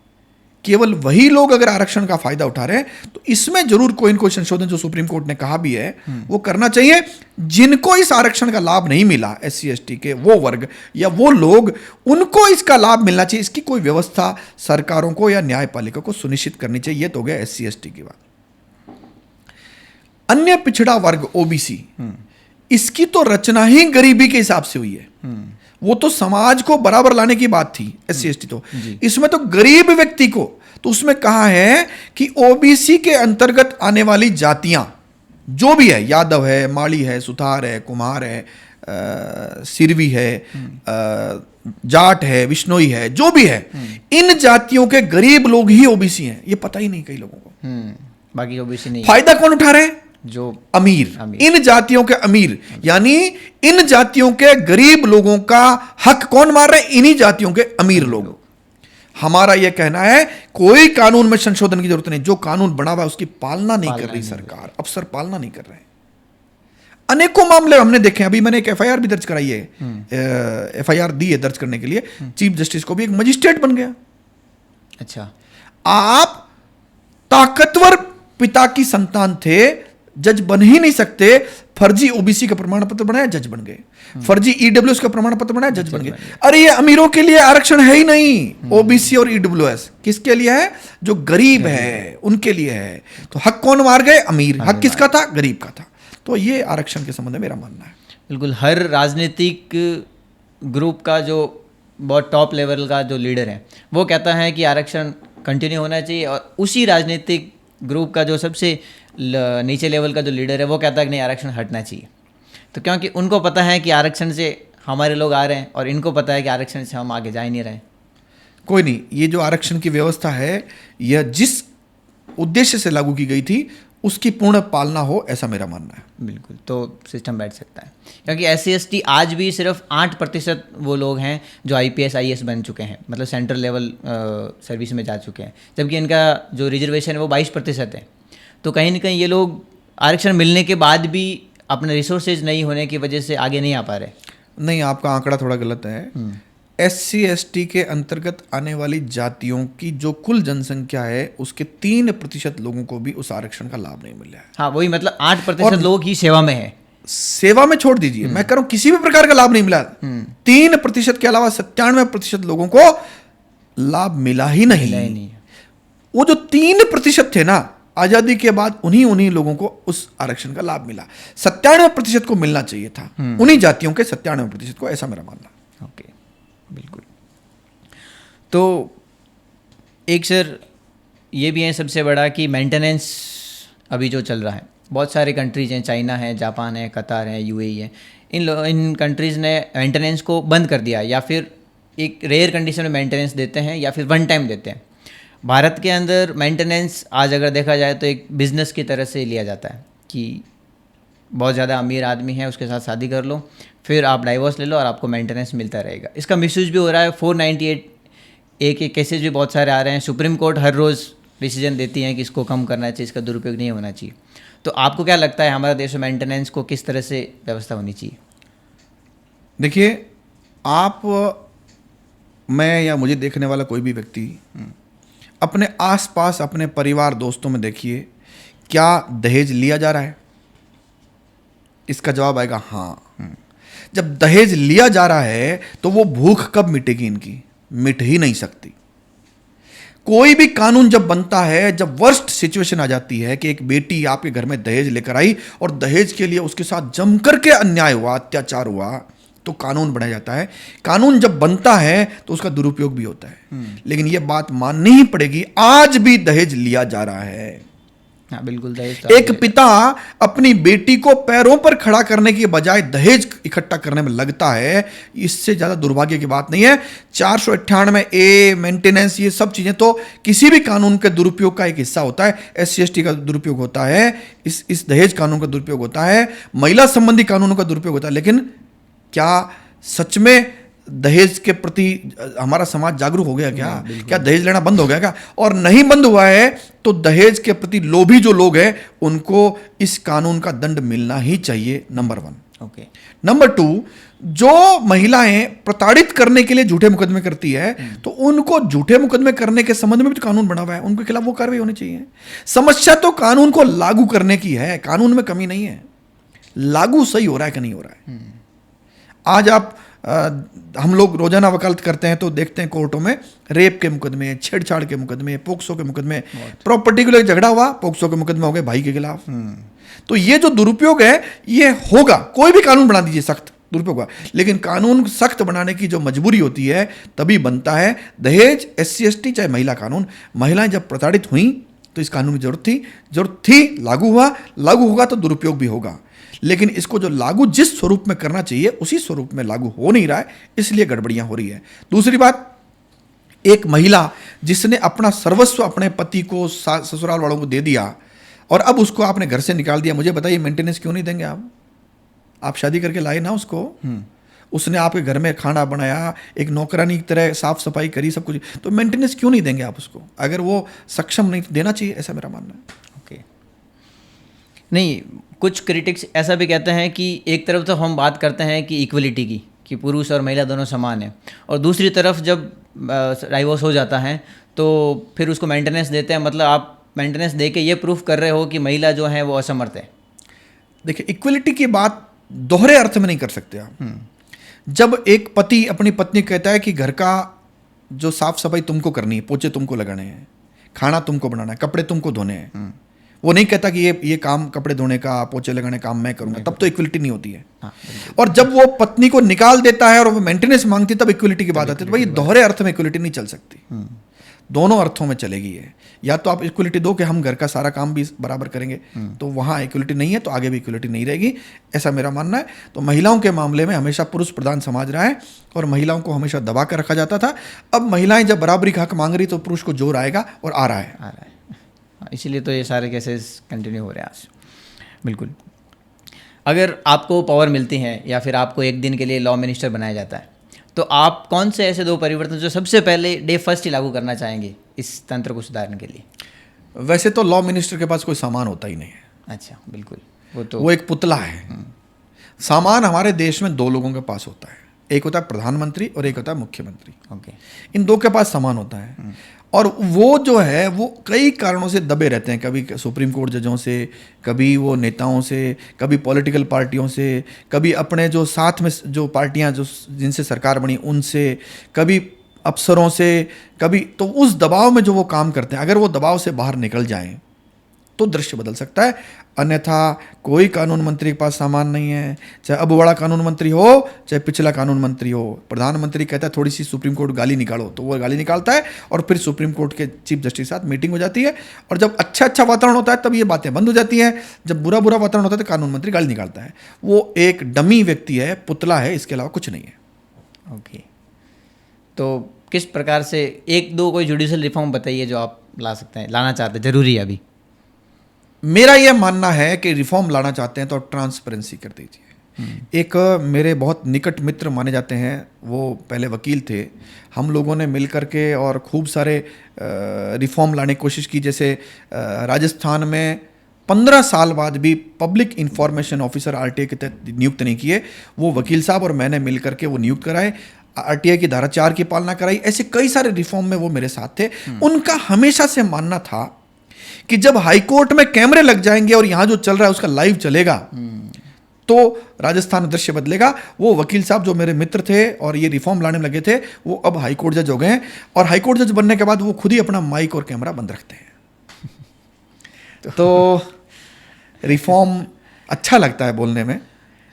केवल वही लोग अगर आरक्षण का फायदा उठा रहे हैं, तो इसमें जरूर कोई न कोई संशोधन, जो सुप्रीम कोर्ट ने कहा भी है, वो करना चाहिए। जिनको इस आरक्षण का लाभ नहीं मिला, SC/ST के वो वर्ग या वो लोग, उनको इसका लाभ मिलना चाहिए। इसकी कोई व्यवस्था सरकारों को या न्यायपालिका को सुनिश्चित करनी चाहिए। ये तो हो गया SC/ST की बात। अन्य पिछड़ा वर्ग OBC, इसकी तो रचना ही गरीबी के हिसाब से हुई है। वो तो समाज को बराबर लाने की बात थी, SC/ST तो। इसमें तो गरीब व्यक्ति को, तो उसमें कहा है कि OBC के अंतर्गत आने वाली जातियां जो भी है, यादव है, माली है, सुथार है, कुम्हार है, सिरवी है, जाट है, विश्नोई है, जो भी है, इन जातियों के गरीब लोग ही OBC हैं। ये पता ही नहीं कई लोगों को। बाकी OBC नहीं। फायदा कौन उठा रहे हैं? जो अमीर। इन जातियों के अमीर, यानी इन जातियों के गरीब लोगों का हक कौन मार रहे हैं? इन्हीं जातियों के अमीर लोग। हमारा यह कहना है, कोई कानून में संशोधन की जरूरत नहीं। जो कानून बना हुआ है उसकी पालना नहीं कर रही सरकार, अफसर पालना नहीं कर रहे हैं। अनेकों मामले हमने देखे। अभी मैंने एक FIR भी दर्ज कराई है, FIR दी है दर्ज करने के लिए। चीफ जस्टिस को भी एक मजिस्ट्रेट बन गया। अच्छा, आप ताकतवर पिता की संतान थे, जज बन ही नहीं सकते। फर्जी OBC का प्रमाण पत्र बनाया, जज बन गए। फर्जी EWS का प्रमाण पत्र बनाया, जज बन गए। अरे ये अमीरों के लिए आरक्षण है ही नहीं। OBC और EWS किसके लिए है? जो गरीब है उनके लिए है। तो हक कौन मार गए? अमीर। हक किसका था? गरीब का था। तो ये आरक्षण के संबंध में मेरा मानना है। बिल्कुल। हर राजनीतिक ग्रुप का जो बहुत टॉप लेवल का जो लीडर है, वो कहता है कि आरक्षण कंटिन्यू होना चाहिए, और उसी राजनीतिक ग्रुप का जो सबसे नीचे लेवल का जो लीडर है, वो कहता है कि नहीं, आरक्षण हटना चाहिए। तो क्योंकि उनको पता है कि आरक्षण से हमारे लोग आ रहे हैं, और इनको पता है कि आरक्षण से हम आगे जा ही नहीं रहे। कोई नहीं, ये जो आरक्षण की व्यवस्था है, यह जिस उद्देश्य से लागू की गई थी उसकी पूर्ण पालना हो, ऐसा मेरा मानना है। बिल्कुल, तो सिस्टम बैठ सकता है। क्योंकि SC/ST आज भी सिर्फ 8% वो लोग हैं जो IPS IAS बन चुके हैं, मतलब सेंट्रल लेवल सर्विस में जा चुके हैं, जबकि इनका जो रिजर्वेशन है वो 22% है। तो कहीं ना कहीं ये लोग आरक्षण मिलने के बाद भी अपने रिसोर्सेज नहीं होने की वजह से आगे नहीं आ पा रहे। नहीं, आपका आंकड़ा थोड़ा गलत है। SC/ST के अंतर्गत आने वाली जातियों की जो कुल जनसंख्या है, उसके 3% लोगों को भी उस आरक्षण का लाभ नहीं मिला है। हाँ, वही, मतलब 8% लोग ही सेवा में है। सेवा में छोड़ दीजिए, मैं कह रहा हूं किसी भी प्रकार का लाभ नहीं मिला। 3% के अलावा 97% लोगों को लाभ मिला ही नहीं। वो जो 3% थे ना, आजादी के बाद उन्हीं लोगों को उस आरक्षण का लाभ मिला। 97% को मिलना चाहिए था, उन्हीं जातियों के 97% को, ऐसा मेरा मानना। ओके, बिल्कुल। तो एक सर ये भी है सबसे बड़ा कि मेंटेनेंस अभी जो चल रहा है, बहुत सारे कंट्रीज हैं, चाइना है, जापान है, कतार है, UAE है, इन कंट्रीज़ ने मेंटेनेंस को बंद कर दिया, या फिर एक रेयर कंडीशन में मेंटेनेंस देते हैं, या फिर वन टाइम देते हैं। भारत के अंदर मेंटेनेंस आज अगर देखा जाए तो एक बिज़नेस की तरह से लिया जाता है कि बहुत ज़्यादा अमीर आदमी है, उसके साथ शादी कर लो, फिर आप डाइवोर्स ले लो और आपको मेंटेनेंस मिलता रहेगा। इसका मिसयूज भी हो रहा है। 498A के केसेस भी बहुत सारे आ रहे हैं। सुप्रीम कोर्ट हर रोज़ डिसीजन देती है कि इसको कम करना चाहिए, इसका दुरुपयोग नहीं होना चाहिए। तो आपको क्या लगता है हमारे देश में मेंटेनेंस को किस तरह से व्यवस्था होनी चाहिए? देखिए, आप, मैं या मुझे देखने वाला कोई भी व्यक्ति अपने आसपास, अपने परिवार दोस्तों में देखिए, क्या दहेज लिया जा रहा है? इसका जवाब आएगा हाँ। जब दहेज लिया जा रहा है तो वो भूख कब मिटेगी इनकी? मिट ही नहीं सकती। कोई भी कानून जब बनता है, जब वर्स्ट सिचुएशन आ जाती है कि एक बेटी आपके घर में दहेज लेकर आई और दहेज के लिए उसके साथ जमकर के अन्याय हुआ, अत्याचार हुआ, तो कानून बनाया जाता है। कानून जब बनता है तो उसका दुरुपयोग भी होता है। लेकिन यह बात माननी ही पड़ेगी, आज भी दहेज लिया जा रहा है। हाँ बिल्कुल, दहेज तो एक पिता अपनी बेटी को पैरों पर खड़ा करने की बजाय दहेज इकट्ठा करने में लगता है, इससे ज्यादा दुर्भाग्य की बात नहीं है। 498A मेंटेनेंस, ये सब चीजें तो किसी भी कानून के दुरुपयोग का एक हिस्सा होता है। SC/ST का दुरुपयोग होता है, इस दहेज कानून का दुरुपयोग होता है, महिला संबंधी कानूनों का दुरुपयोग होता है। लेकिन क्या सच में दहेज के प्रति हमारा समाज जागरूक हो गया क्या? क्या दहेज लेना बंद हो गया क्या? और नहीं बंद हुआ है तो दहेज के प्रति लोभी जो लोग हैं उनको इस कानून का दंड मिलना ही चाहिए, नंबर 1। ओके। नंबर 2, जो महिलाएं प्रताड़ित करने के लिए झूठे मुकदमे करती है तो उनको झूठे मुकदमे करने के संबंध में भी तो कानून बना हुआ है, उनके खिलाफ वो कार्रवाई होनी चाहिए। समस्या तो कानून को लागू करने की है, कानून में कमी नहीं है, लागू सही हो रहा है कि नहीं हो रहा है। आज आप हम लोग रोजाना वकालत करते हैं तो देखते हैं कोर्टों में रेप के मुकदमे, छेड़छाड़ के मुकदमे, पोक्सो के मुकदमे, प्रॉपर्टी को लेकर झगड़ा हुआ, पोक्सो के मुकदमे हो गए भाई के खिलाफ। तो ये जो दुरुपयोग है ये होगा, कोई भी कानून बना दीजिए सख्त, दुरुपयोग हुआ। लेकिन कानून सख्त बनाने की जो मजबूरी होती है तभी बनता है दहेज, SC/ST चाहे महिला कानून। महिलाएं जब प्रताड़ित हुई तो इस कानून की जरूरत थी, लागू होगा तो दुरुपयोग भी होगा। लेकिन इसको जो लागू जिस स्वरूप में करना चाहिए उसी स्वरूप में लागू हो नहीं रहा है, इसलिए गड़बड़ियां हो रही है। दूसरी बात, एक महिला जिसने अपना सर्वस्व अपने पति को ससुराल वालों को दे दिया और अब उसको आपने घर से निकाल दिया, मुझे बताइए मेंटेनेंस क्यों नहीं देंगे आप शादी करके लाए ना उसको, उसने आपके घर में खाना बनाया, एक नौकरानी की तरह साफ सफाई करी, सब कुछ, तो मेंटेनेंस क्यों नहीं देंगे आप उसको? अगर वो सक्षम नहीं देना चाहिए, ऐसा मेरा मानना है। ओके। नहीं, कुछ क्रिटिक्स ऐसा भी कहते हैं कि एक तरफ तो हम बात करते हैं कि इक्वलिटी की, कि पुरुष और महिला दोनों समान हैं, और दूसरी तरफ जब डाइवोर्स हो जाता है तो फिर उसको मेंटेनेंस देते हैं। मतलब आप मेंटेनेंस दे के ये प्रूफ कर रहे हो कि महिला जो है वो असमर्थ है। देखिए, इक्वलिटी की बात दोहरे अर्थ में नहीं कर सकते आप। जब एक पति अपनी पत्नी कहता है कि घर का जो साफ सफाई तुमको करनी है, पोछे तुमको लगाने हैं, खाना तुमको बनाना है, कपड़े तुमको धोने हैं, वो नहीं कहता कि ये काम, कपड़े धोने का, पोछे लगाने काम मैं करूंगा, तब तो इक्वलिटी नहीं होती है। और जब वो पत्नी को निकाल देता है और वो मेंटेनेंस मांगती है तब इक्वलिटी की बात आती है। तो भाई दोहरे अर्थ में इक्वलिटी नहीं चल सकती, दोनों अर्थों में चलेगी ये। या तो आप इक्वलिटी दो कि हम घर का सारा काम भी बराबर करेंगे, तो वहाँ इक्वलिटी नहीं है तो आगे भी इक्वलिटी नहीं रहेगी, ऐसा मेरा मानना है। तो महिलाओं के मामले में हमेशा पुरुष प्रधान समाज रहा है और महिलाओं को हमेशा दबा कर रखा जाता था। अब महिलाएं जब बराबरी का हक मांग रही तो पुरुष को जोर आएगा और आ रहा है। इसीलिए तो ये सारे केसेस कंटिन्यू हो रहे हैं आज। बिल्कुल। अगर आपको पावर मिलती है या फिर आपको एक दिन के लिए लॉ मिनिस्टर बनाया जाता है तो आप कौन से ऐसे 2 परिवर्तन जो सबसे पहले डे फर्स्ट ही लागू करना चाहेंगे इस तंत्र को सुधारने के लिए? वैसे तो लॉ मिनिस्टर के पास कोई सामान होता ही नहीं है। अच्छा, बिल्कुल। वो एक पुतला है। सामान हमारे देश में 2 लोगों के पास होता है, एक होता है प्रधानमंत्री और एक होता है मुख्यमंत्री। ओके। इन 2 के पास सामान होता है और वो जो है वो कई कारणों से दबे रहते हैं, कभी सुप्रीम कोर्ट जजों से, कभी वो नेताओं से, कभी पॉलिटिकल पार्टियों से, कभी अपने जो साथ में जो पार्टियां जो जिनसे सरकार बनी उनसे, कभी अफसरों से, कभी, तो उस दबाव में जो वो काम करते हैं, अगर वो दबाव से बाहर निकल जाएं तो दृश्य बदल सकता है। अन्यथा कोई कानून मंत्री के पास सामान नहीं है, चाहे अब बड़ा कानून मंत्री हो चाहे पिछला कानून मंत्री हो। प्रधानमंत्री कहता है थोड़ी सी सुप्रीम कोर्ट गाली निकालो तो वो गाली निकालता है और फिर सुप्रीम कोर्ट के चीफ जस्टिस के साथ मीटिंग हो जाती है और जब अच्छा वातावरण होता है तब ये बातें बंद हो जाती हैं। जब बुरा वातावरण होता है तो कानून मंत्री गाली निकालता है। वो एक डमी व्यक्ति है, पुतला है, इसके अलावा कुछ नहीं है। ओके। तो किस प्रकार से 1-2 कोई जुडिशल रिफॉर्म बताइए जो आप लाना चाहते हैं, जरूरी है अभी? मेरा यह मानना है कि रिफॉर्म लाना चाहते हैं तो ट्रांसपेरेंसी कर दीजिए। एक मेरे बहुत निकट मित्र माने जाते हैं, वो पहले वकील थे, हम लोगों ने मिल करके और खूब सारे रिफॉर्म लाने की कोशिश की। जैसे राजस्थान में 15 साल बाद भी पब्लिक इंफॉर्मेशन ऑफिसर RTI के तहत नियुक्त नहीं किए, वो वकील साहब और मैंने मिल करके वो नियुक्त कराए। RTI की धारा 4 की पालना कराई। ऐसे कई सारे रिफॉर्म में वो मेरे साथ थे। उनका हमेशा से मानना था कि जब हाईकोर्ट में कैमरे लग जाएंगे और यहां जो चल रहा है उसका लाइव चलेगा तो राजस्थान दृश्य बदलेगा। वो वकील साहब जो मेरे मित्र थे और ये रिफॉर्म लाने में लगे थे, वो अब हाईकोर्ट जज हो गए हैं और हाईकोर्ट जज बनने के बाद वो खुद ही अपना माइक और कैमरा बंद रखते हैं। तो रिफॉर्म अच्छा लगता है बोलने में,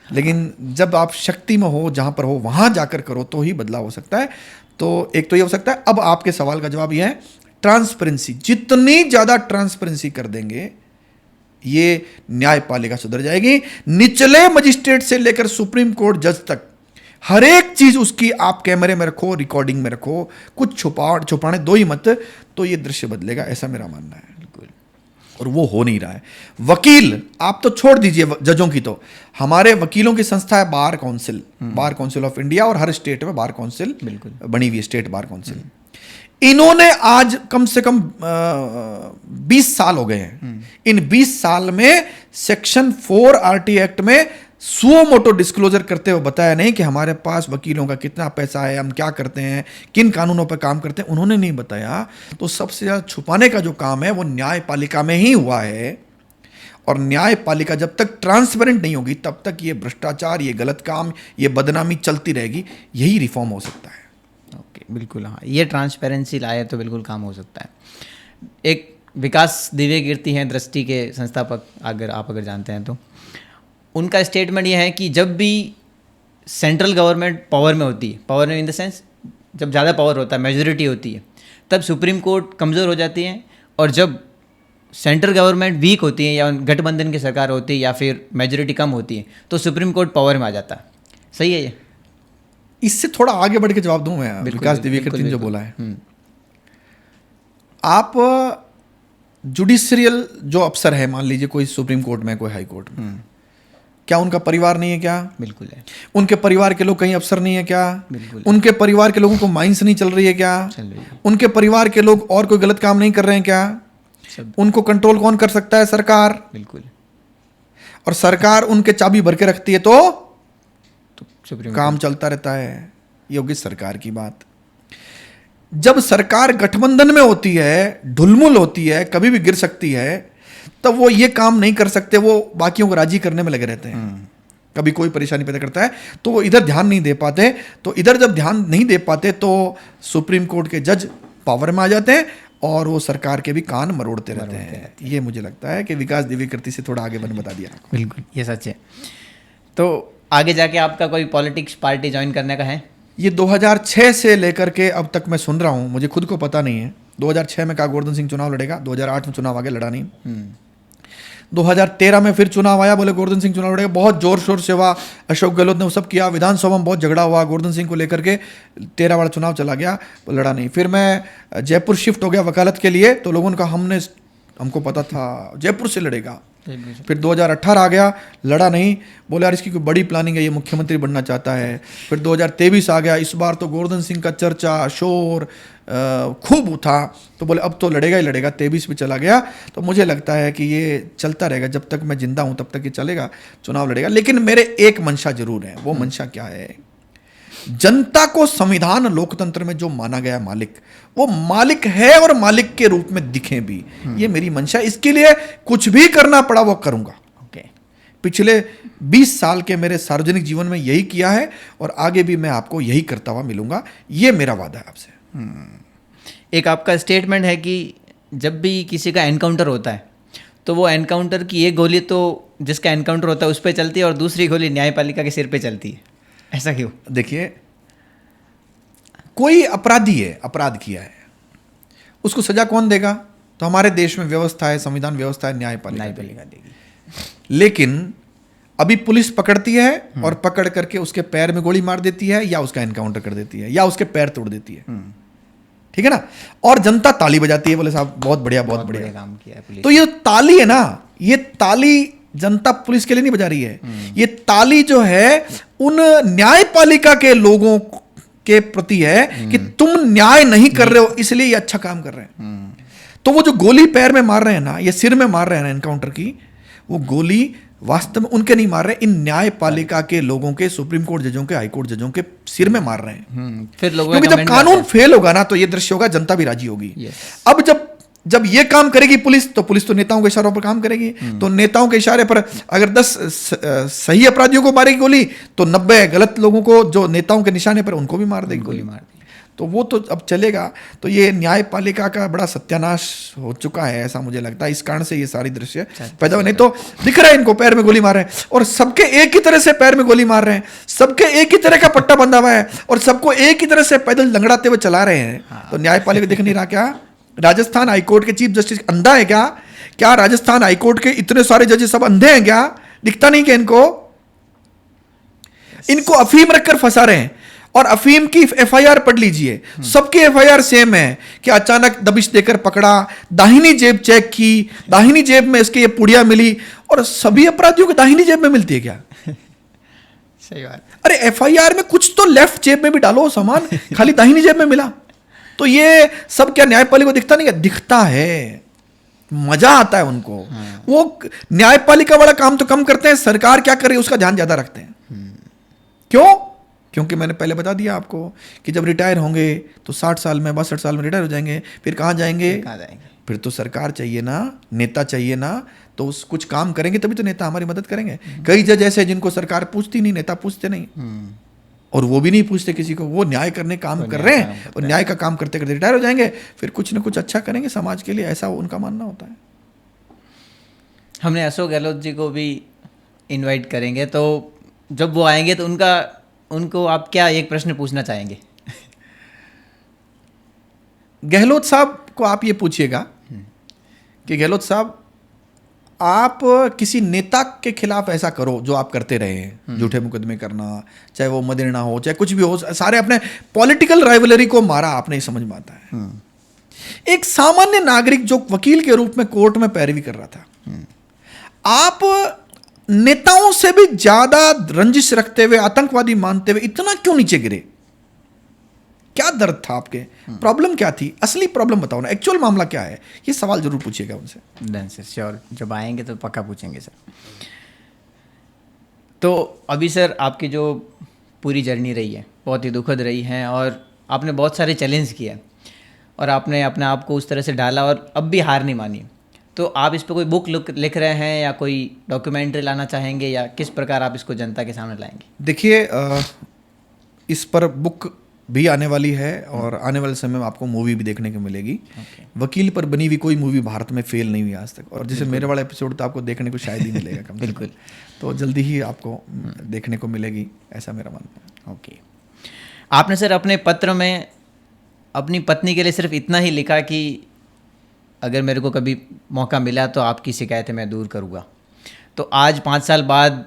लेकिन जब आप शक्ति में हो, जहां पर हो, वहां जाकर करो तो ही बदलाव हो सकता है। तो एक तो ये हो सकता है। अब आपके सवाल का जवाब ये है, ट्रांसपेरेंसी, जितनी ज़्यादा ट्रांसपेरेंसी कर देंगे ये न्यायपालिका सुधर जाएगी। निचले मजिस्ट्रेट से लेकर सुप्रीम कोर्ट जज तक हर एक चीज उसकी आप कैमरे में रखो, रिकॉर्डिंग में रखो, कुछ छुपाने दो ही मत, तो ये दृश्य बदलेगा, ऐसा मेरा मानना है। बिल्कुल। और वो हो नहीं रहा है। वकील आप तो छोड़ दीजिए जजों की, तो हमारे वकीलों की संस्था है बार काउंसिल ऑफ इंडिया, और हर स्टेट में बार काउंसिल बनी हुई है, स्टेट बार काउंसिल। इन्होंने आज कम से कम 20 साल हो गए हैं। इन 20 साल में सेक्शन 4 आरटी एक्ट में सुओ मोटो डिस्क्लोजर करते हुए बताया नहीं कि हमारे पास वकीलों का कितना पैसा है, हम क्या करते हैं, किन कानूनों पर काम करते हैं, उन्होंने नहीं बताया। तो सबसे ज़्यादा छुपाने का जो काम है वो न्यायपालिका में ही हुआ है। और न्यायपालिका जब तक ट्रांसपेरेंट नहीं होगी तब तक ये भ्रष्टाचार, ये गलत काम, ये बदनामी चलती रहेगी। यही रिफॉर्म हो सकता है। ओके, बिल्कुल। हाँ, ये ट्रांसपेरेंसी लाए तो बिल्कुल काम हो सकता है। एक विकास दिव्य कीर्ति हैं दृष्टि के संस्थापक, अगर जानते हैं तो उनका स्टेटमेंट ये है कि जब भी सेंट्रल गवर्नमेंट पावर में होती है, पावर में इन द सेंस जब ज़्यादा पावर होता है, मेजॉरिटी होती है, तब सुप्रीम कोर्ट कमज़ोर हो जाती है, और जब सेंट्रल गवर्नमेंट वीक होती है या गठबंधन की सरकार होती है या फिर मेजॉरिटी कम होती है तो सुप्रीम कोर्ट पावर में आ जाता है। सही है ये? इससे थोड़ा आगे बढ़ के जवाब दूं मैं। विकास दिव्य कीर्ति ने जो बोला है, आप जुडिशियल जो अफसर है, मान लीजिए कोई सुप्रीम कोर्ट में, कोई हाई कोर्ट में, क्या उनका परिवार नहीं है क्या? बिल्कुल है। उनके परिवार के लोग कहीं अफसर नहीं है क्या? बिल्कुल। उनके परिवार के लोगों को माइंस नहीं चल रही है क्या? चल रही है। उनके परिवार के लोग और कोई गलत काम नहीं कर रहे हैं क्या? उनको कंट्रोल कौन कर सकता है? सरकार। बिल्कुल। और सरकार उनके चाबी भर के रखती है तो सुप्रीम काम चलता रहता है। ये होगी सरकार की बात। जब सरकार गठबंधन में होती है, ढुलमुल होती है, कभी भी गिर सकती है, तब वो ये काम नहीं कर सकते, वो बाकियों को राजी करने में लगे रहते हैं। कभी कोई परेशानी पैदा करता है तो वो इधर ध्यान नहीं दे पाते, तो इधर जब ध्यान नहीं दे पाते तो सुप्रीम कोर्ट के जज पावर में आ जाते हैं और वो सरकार के भी कान मरोड़ते रहते हैं। ये मुझे लगता है कि विकास दिव्य कीर्ति से थोड़ा आगे बता दिया। बिल्कुल, ये सच है। तो आगे जाके आपका कोई पॉलिटिक्स पार्टी ज्वाइन करने का है? ये 2006 से लेकर के अब तक मैं सुन रहा हूँ, मुझे खुद को पता नहीं है। 2006 में कहा गोवर्धन सिंह चुनाव लड़ेगा, 2008 में चुनाव आगे लड़ा नहीं। 2013 में फिर चुनाव आया, बोले गोवर्धन सिंह चुनाव लड़ेगा, बहुत जोर शोर से हुआ, अशोक गहलोत ने वो सब किया, विधानसभा में बहुत झगड़ा हुआ गोवर्धन सिंह को लेकर के, 13 बार चुनाव चला गया, लड़ा नहीं। फिर मैं जयपुर शिफ्ट हो गया वकालत के लिए, तो लोगों ने कहा हमको पता था जयपुर से लड़ेगा। फिर 2018 आ गया, लड़ा नहीं, बोले यार इसकी कोई बड़ी प्लानिंग है, ये मुख्यमंत्री बनना चाहता है। फिर 2023 आ गया, इस बार तो गोवर्धन सिंह का चर्चा शोर खूब था, तो बोले अब तो लड़ेगा ही लड़ेगा। 23 भी चला गया। तो मुझे लगता है कि ये चलता रहेगा, जब तक मैं जिंदा हूं तब तक ये चलेगा, चुनाव लड़ेगा। लेकिन मेरे एक मंशा जरूर है। वो मंशा क्या है? जनता को संविधान लोकतंत्र में जो माना गया मालिक, वो मालिक है और मालिक के रूप में दिखे भी, ये मेरी मंशा। इसके लिए कुछ भी करना पड़ा वो करूंगा। ओके। पिछले 20 साल के मेरे सार्वजनिक जीवन में यही किया है और आगे भी मैं आपको यही करता हुआ मिलूंगा, ये मेरा वादा है आपसे। एक आपका स्टेटमेंट है कि जब भी किसी का एनकाउंटर होता है तो वो एनकाउंटर की एक गोली तो जिसका एनकाउंटर होता है उस पर चलती है और दूसरी गोली न्यायपालिका के सिर पे चलती है। ऐसा क्यों? देखिए, कोई अपराधी है, अपराध किया है, उसको सजा कौन देगा? तो हमारे देश में व्यवस्था है, संविधान व्यवस्था है, न्यायपालिका देगी। लेकिन अभी पुलिस पकड़ती है और पकड़ करके उसके पैर में गोली मार देती है, या उसका एनकाउंटर कर देती है, या उसके पैर तोड़ देती है, ठीक है ना? और जनता ताली बजाती है, बोले साहब बहुत बढ़िया, बहुत बढ़िया काम किया है पुलिस। तो ये ताली है ना, ये ताली जनता पुलिस के लिए नहीं बजा रही है, ये ताली जो है उन न्यायपालिका के लोगों के प्रति है कि तुम न्याय नहीं कर रहे हो, इसलिए ये अच्छा काम कर रहे हैं। तो वो जो गोली पैर में मार रहे हैं ना, ये सिर में मार रहे हैं ना एनकाउंटर की, वो गोली वास्तव में उनके नहीं मार रहे, इन न्यायपालिका के लोगों के, सुप्रीम कोर्ट जजों के, हाई कोर्ट जजों के सिर में मार रहे हैं। फिर लोगों क्योंकि जब कानून फेल होगा ना तो ये दृश्य होगा, जनता भी राजी होगी। अब जब ये काम करेगी पुलिस, तो पुलिस तो नेताओं के इशारों पर काम करेगी। तो नेताओं के इशारे पर अगर 10 सही अपराधियों को मारेगी गोली, तो 90 गलत लोगों को जो नेताओं के निशाने पर उनको भी मार देगी गोली। तो वो तो अब चलेगा। तो ये न्यायपालिका का बड़ा सत्यानाश हो चुका है, ऐसा मुझे लगता है। इस कारण से ये सारी दृश्य पैदा हुए। नहीं तो दिख रहा है इनको पैर में गोली मार रहे हैं, और सबके एक ही तरह से पैर में गोली मार रहे हैं, सबके एक ही तरह का पट्टा बंधा हुआ है, और सबको एक ही तरह से पैदल लंगड़ाते हुए चला रहे हैं। तो न्यायपालिका दिख नहीं रहा क्या? राजस्थान हाईकोर्ट के चीफ जस्टिस अंधा है क्या क्या राजस्थान हाईकोर्ट के इतने सारे जजेस सब अंधे हैं क्या? दिखता नहीं क्या इनको? इनको अफीम रखकर फंसा रहे हैं। और अफीम की एफआईआर पढ़ लीजिए, सबकी एफआईआर सेम है कि अचानक दबिश देकर पकड़ा, दाहिनी जेब चेक की, दाहिनी जेब में इसके ये पुड़िया मिली। और सभी अपराधियों को दाहिनी जेब में मिलती है क्या? सही बात। अरे एफआईआर में कुछ तो लेफ्ट जेब में भी डालो सामान, खाली दाहिनी जेब में मिला। तो ये सब क्या न्यायपालिका को दिखता नहीं है? दिखता है, मजा आता है उनको। वो न्यायपालिका वाला काम तो कम करते हैं, सरकार क्या कर रही है उसका ध्यान ज्यादा रखते हैं। क्यों? क्योंकि मैंने पहले बता दिया आपको कि जब रिटायर होंगे तो 60 साल में 62 साल में रिटायर हो जाएंगे, फिर कहाँ जाएंगे? फिर तो सरकार चाहिए ना, नेता चाहिए ना, तो उस कुछ काम करेंगे तभी तो नेता हमारी मदद करेंगे। कई जज ऐसे जिनको सरकार पूछती नहीं, नेता पूछते नहीं, और वो भी नहीं पूछते किसी को, वो न्याय करने काम कर रहे हैं और न्याय का काम करते करते रिटायर हो जाएंगे, फिर कुछ ना कुछ अच्छा करेंगे समाज के लिए, ऐसा उनका मानना होता है। हमने अशोक गहलोत जी को भी इनवाइट करेंगे, तो जब वो आएंगे तो उनको आप क्या एक प्रश्न पूछना चाहेंगे? गहलोत साहब को आप ये पूछिएगा कि गहलोत साहब, आप किसी नेता के खिलाफ ऐसा करो जो आप करते रहे हैं, झूठे मुकदमे करना, चाहे वो मदेरणा हो, चाहे कुछ भी हो, सारे अपने पॉलिटिकल राइवलरी को मारा आपने, ही समझ में आता है। एक सामान्य नागरिक जो वकील के रूप में कोर्ट में पैरवी कर रहा था, आप नेताओं से भी ज्यादा रंजिश रखते हुए, आतंकवादी मानते हुए इतना क्यों नीचे गिरे? क्या दर्द था आपके? प्रॉब्लम क्या थी? असली प्रॉब्लम बताओ ना, एक्चुअल मामला क्या है? ये सवाल जरूर पूछिएगा उनसे। डन सर, श्योर, जब आएंगे तो पक्का पूछेंगे सर। तो अभी सर आपकी जो पूरी जर्नी रही है बहुत ही दुखद रही है, और आपने बहुत सारे चैलेंज किए और आपने अपने आप को उस तरह से डाला और अब भी हार नहीं मानी। तो आप इस पर कोई बुक लिख रहे हैं या कोई डॉक्यूमेंट्री लाना चाहेंगे, या किस प्रकार आप इसको जनता के सामने लाएंगे? देखिए, इस पर बुक भी आने वाली है और आने वाले समय में आपको मूवी भी देखने को मिलेगी। वकील पर बनी हुई कोई मूवी भारत में फेल नहीं हुई आज तक, और जैसे मेरे वाला एपिसोड तो आपको देखने को शायद ही मिलेगा कम। बिल्कुल। तो जल्दी ही आपको देखने को मिलेगी, ऐसा मेरा मानना है। ओके। आपने सर अपने पत्र में अपनी पत्नी के लिए सिर्फ इतना ही लिखा कि अगर मेरे को कभी मौका मिला तो आपकी शिकायतें मैं दूर करूँगा। तो आज 5 साल बाद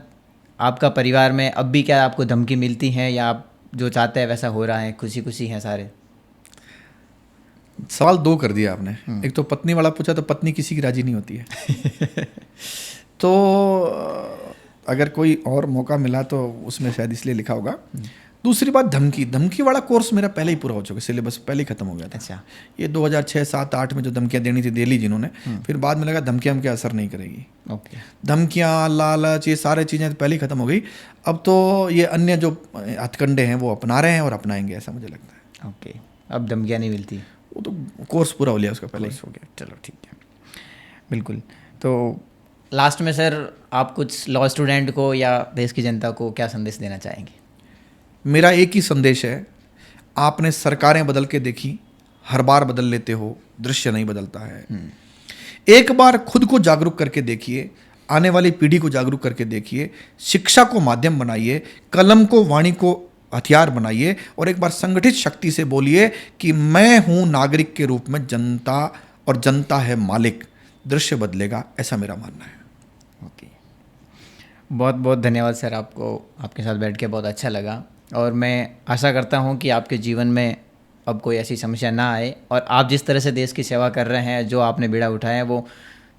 आपका परिवार में अब भी क्या आपको धमकी मिलती है, या आप जो चाहते हैं वैसा हो रहा है, खुशी खुशी हैं सारे? सवाल 2 कर दिया आपने। एक तो पत्नी वाला पूछा, तो पत्नी किसी की राजी नहीं होती है। तो अगर कोई और मौका मिला तो उसमें शायद इसलिए लिखा होगा। दूसरी बात, धमकी वाला कोर्स मेरा पहले ही पूरा हो चुका, सिलेबस पहले ही खत्म हो गया था। अच्छा। ये 2006, 7, 8 में जो धमकियाँ देनी थी दे ली जिन्होंने, फिर बाद में लगा धमकियाँ हमके असर नहीं करेगी। ओके। धमकियाँ, लालच, ये सारे चीज़ें पहले ही खत्म हो गई। अब तो ये अन्य जो हथकंडे हैं वो अपना रहे हैं और अपनाएंगे, ऐसा मुझे लगता है। ओके, अब धमकियाँ नहीं मिलती? वो तो कोर्स पूरा हो लिया उसका पहले ही। हो गया, चलो ठीक है, बिल्कुल। तो लास्ट में सर आप कुछ लॉ स्टूडेंट को या देश की जनता को क्या संदेश देना चाहेंगे? मेरा एक ही संदेश है, आपने सरकारें बदल के देखी, हर बार बदल लेते हो, दृश्य नहीं बदलता है। एक बार खुद को जागरूक करके देखिए, आने वाली पीढ़ी को जागरूक करके देखिए, शिक्षा को माध्यम बनाइए, कलम को, वाणी को हथियार बनाइए, और एक बार संगठित शक्ति से बोलिए कि मैं हूं नागरिक के रूप में जनता और जनता है मालिक। दृश्य बदलेगा, ऐसा मेरा मानना है। ओके, बहुत बहुत धन्यवाद सर, आपको आपके साथ बैठ के बहुत अच्छा लगा, और मैं आशा करता हूं कि आपके जीवन में अब कोई ऐसी समस्या ना आए, और आप जिस तरह से देश की सेवा कर रहे हैं, जो आपने बीड़ा उठाया है, वो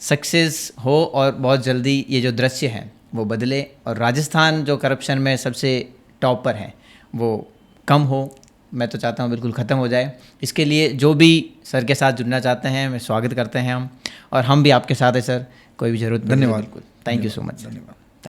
सक्सेस हो, और बहुत जल्दी ये जो दृश्य है वो बदले, और राजस्थान जो करप्शन में सबसे टॉप पर है वो कम हो। मैं तो चाहता हूँ बिल्कुल ख़त्म हो जाए। इसके लिए जो भी सर के साथ जुड़ना चाहते हैं, मैं स्वागत करते हैं हम, और हम भी आपके साथ हैं सर, कोई भी ज़रूरत। धन्यवाद। बिल्कुल, थैंक यू सो मच। धन्यवाद।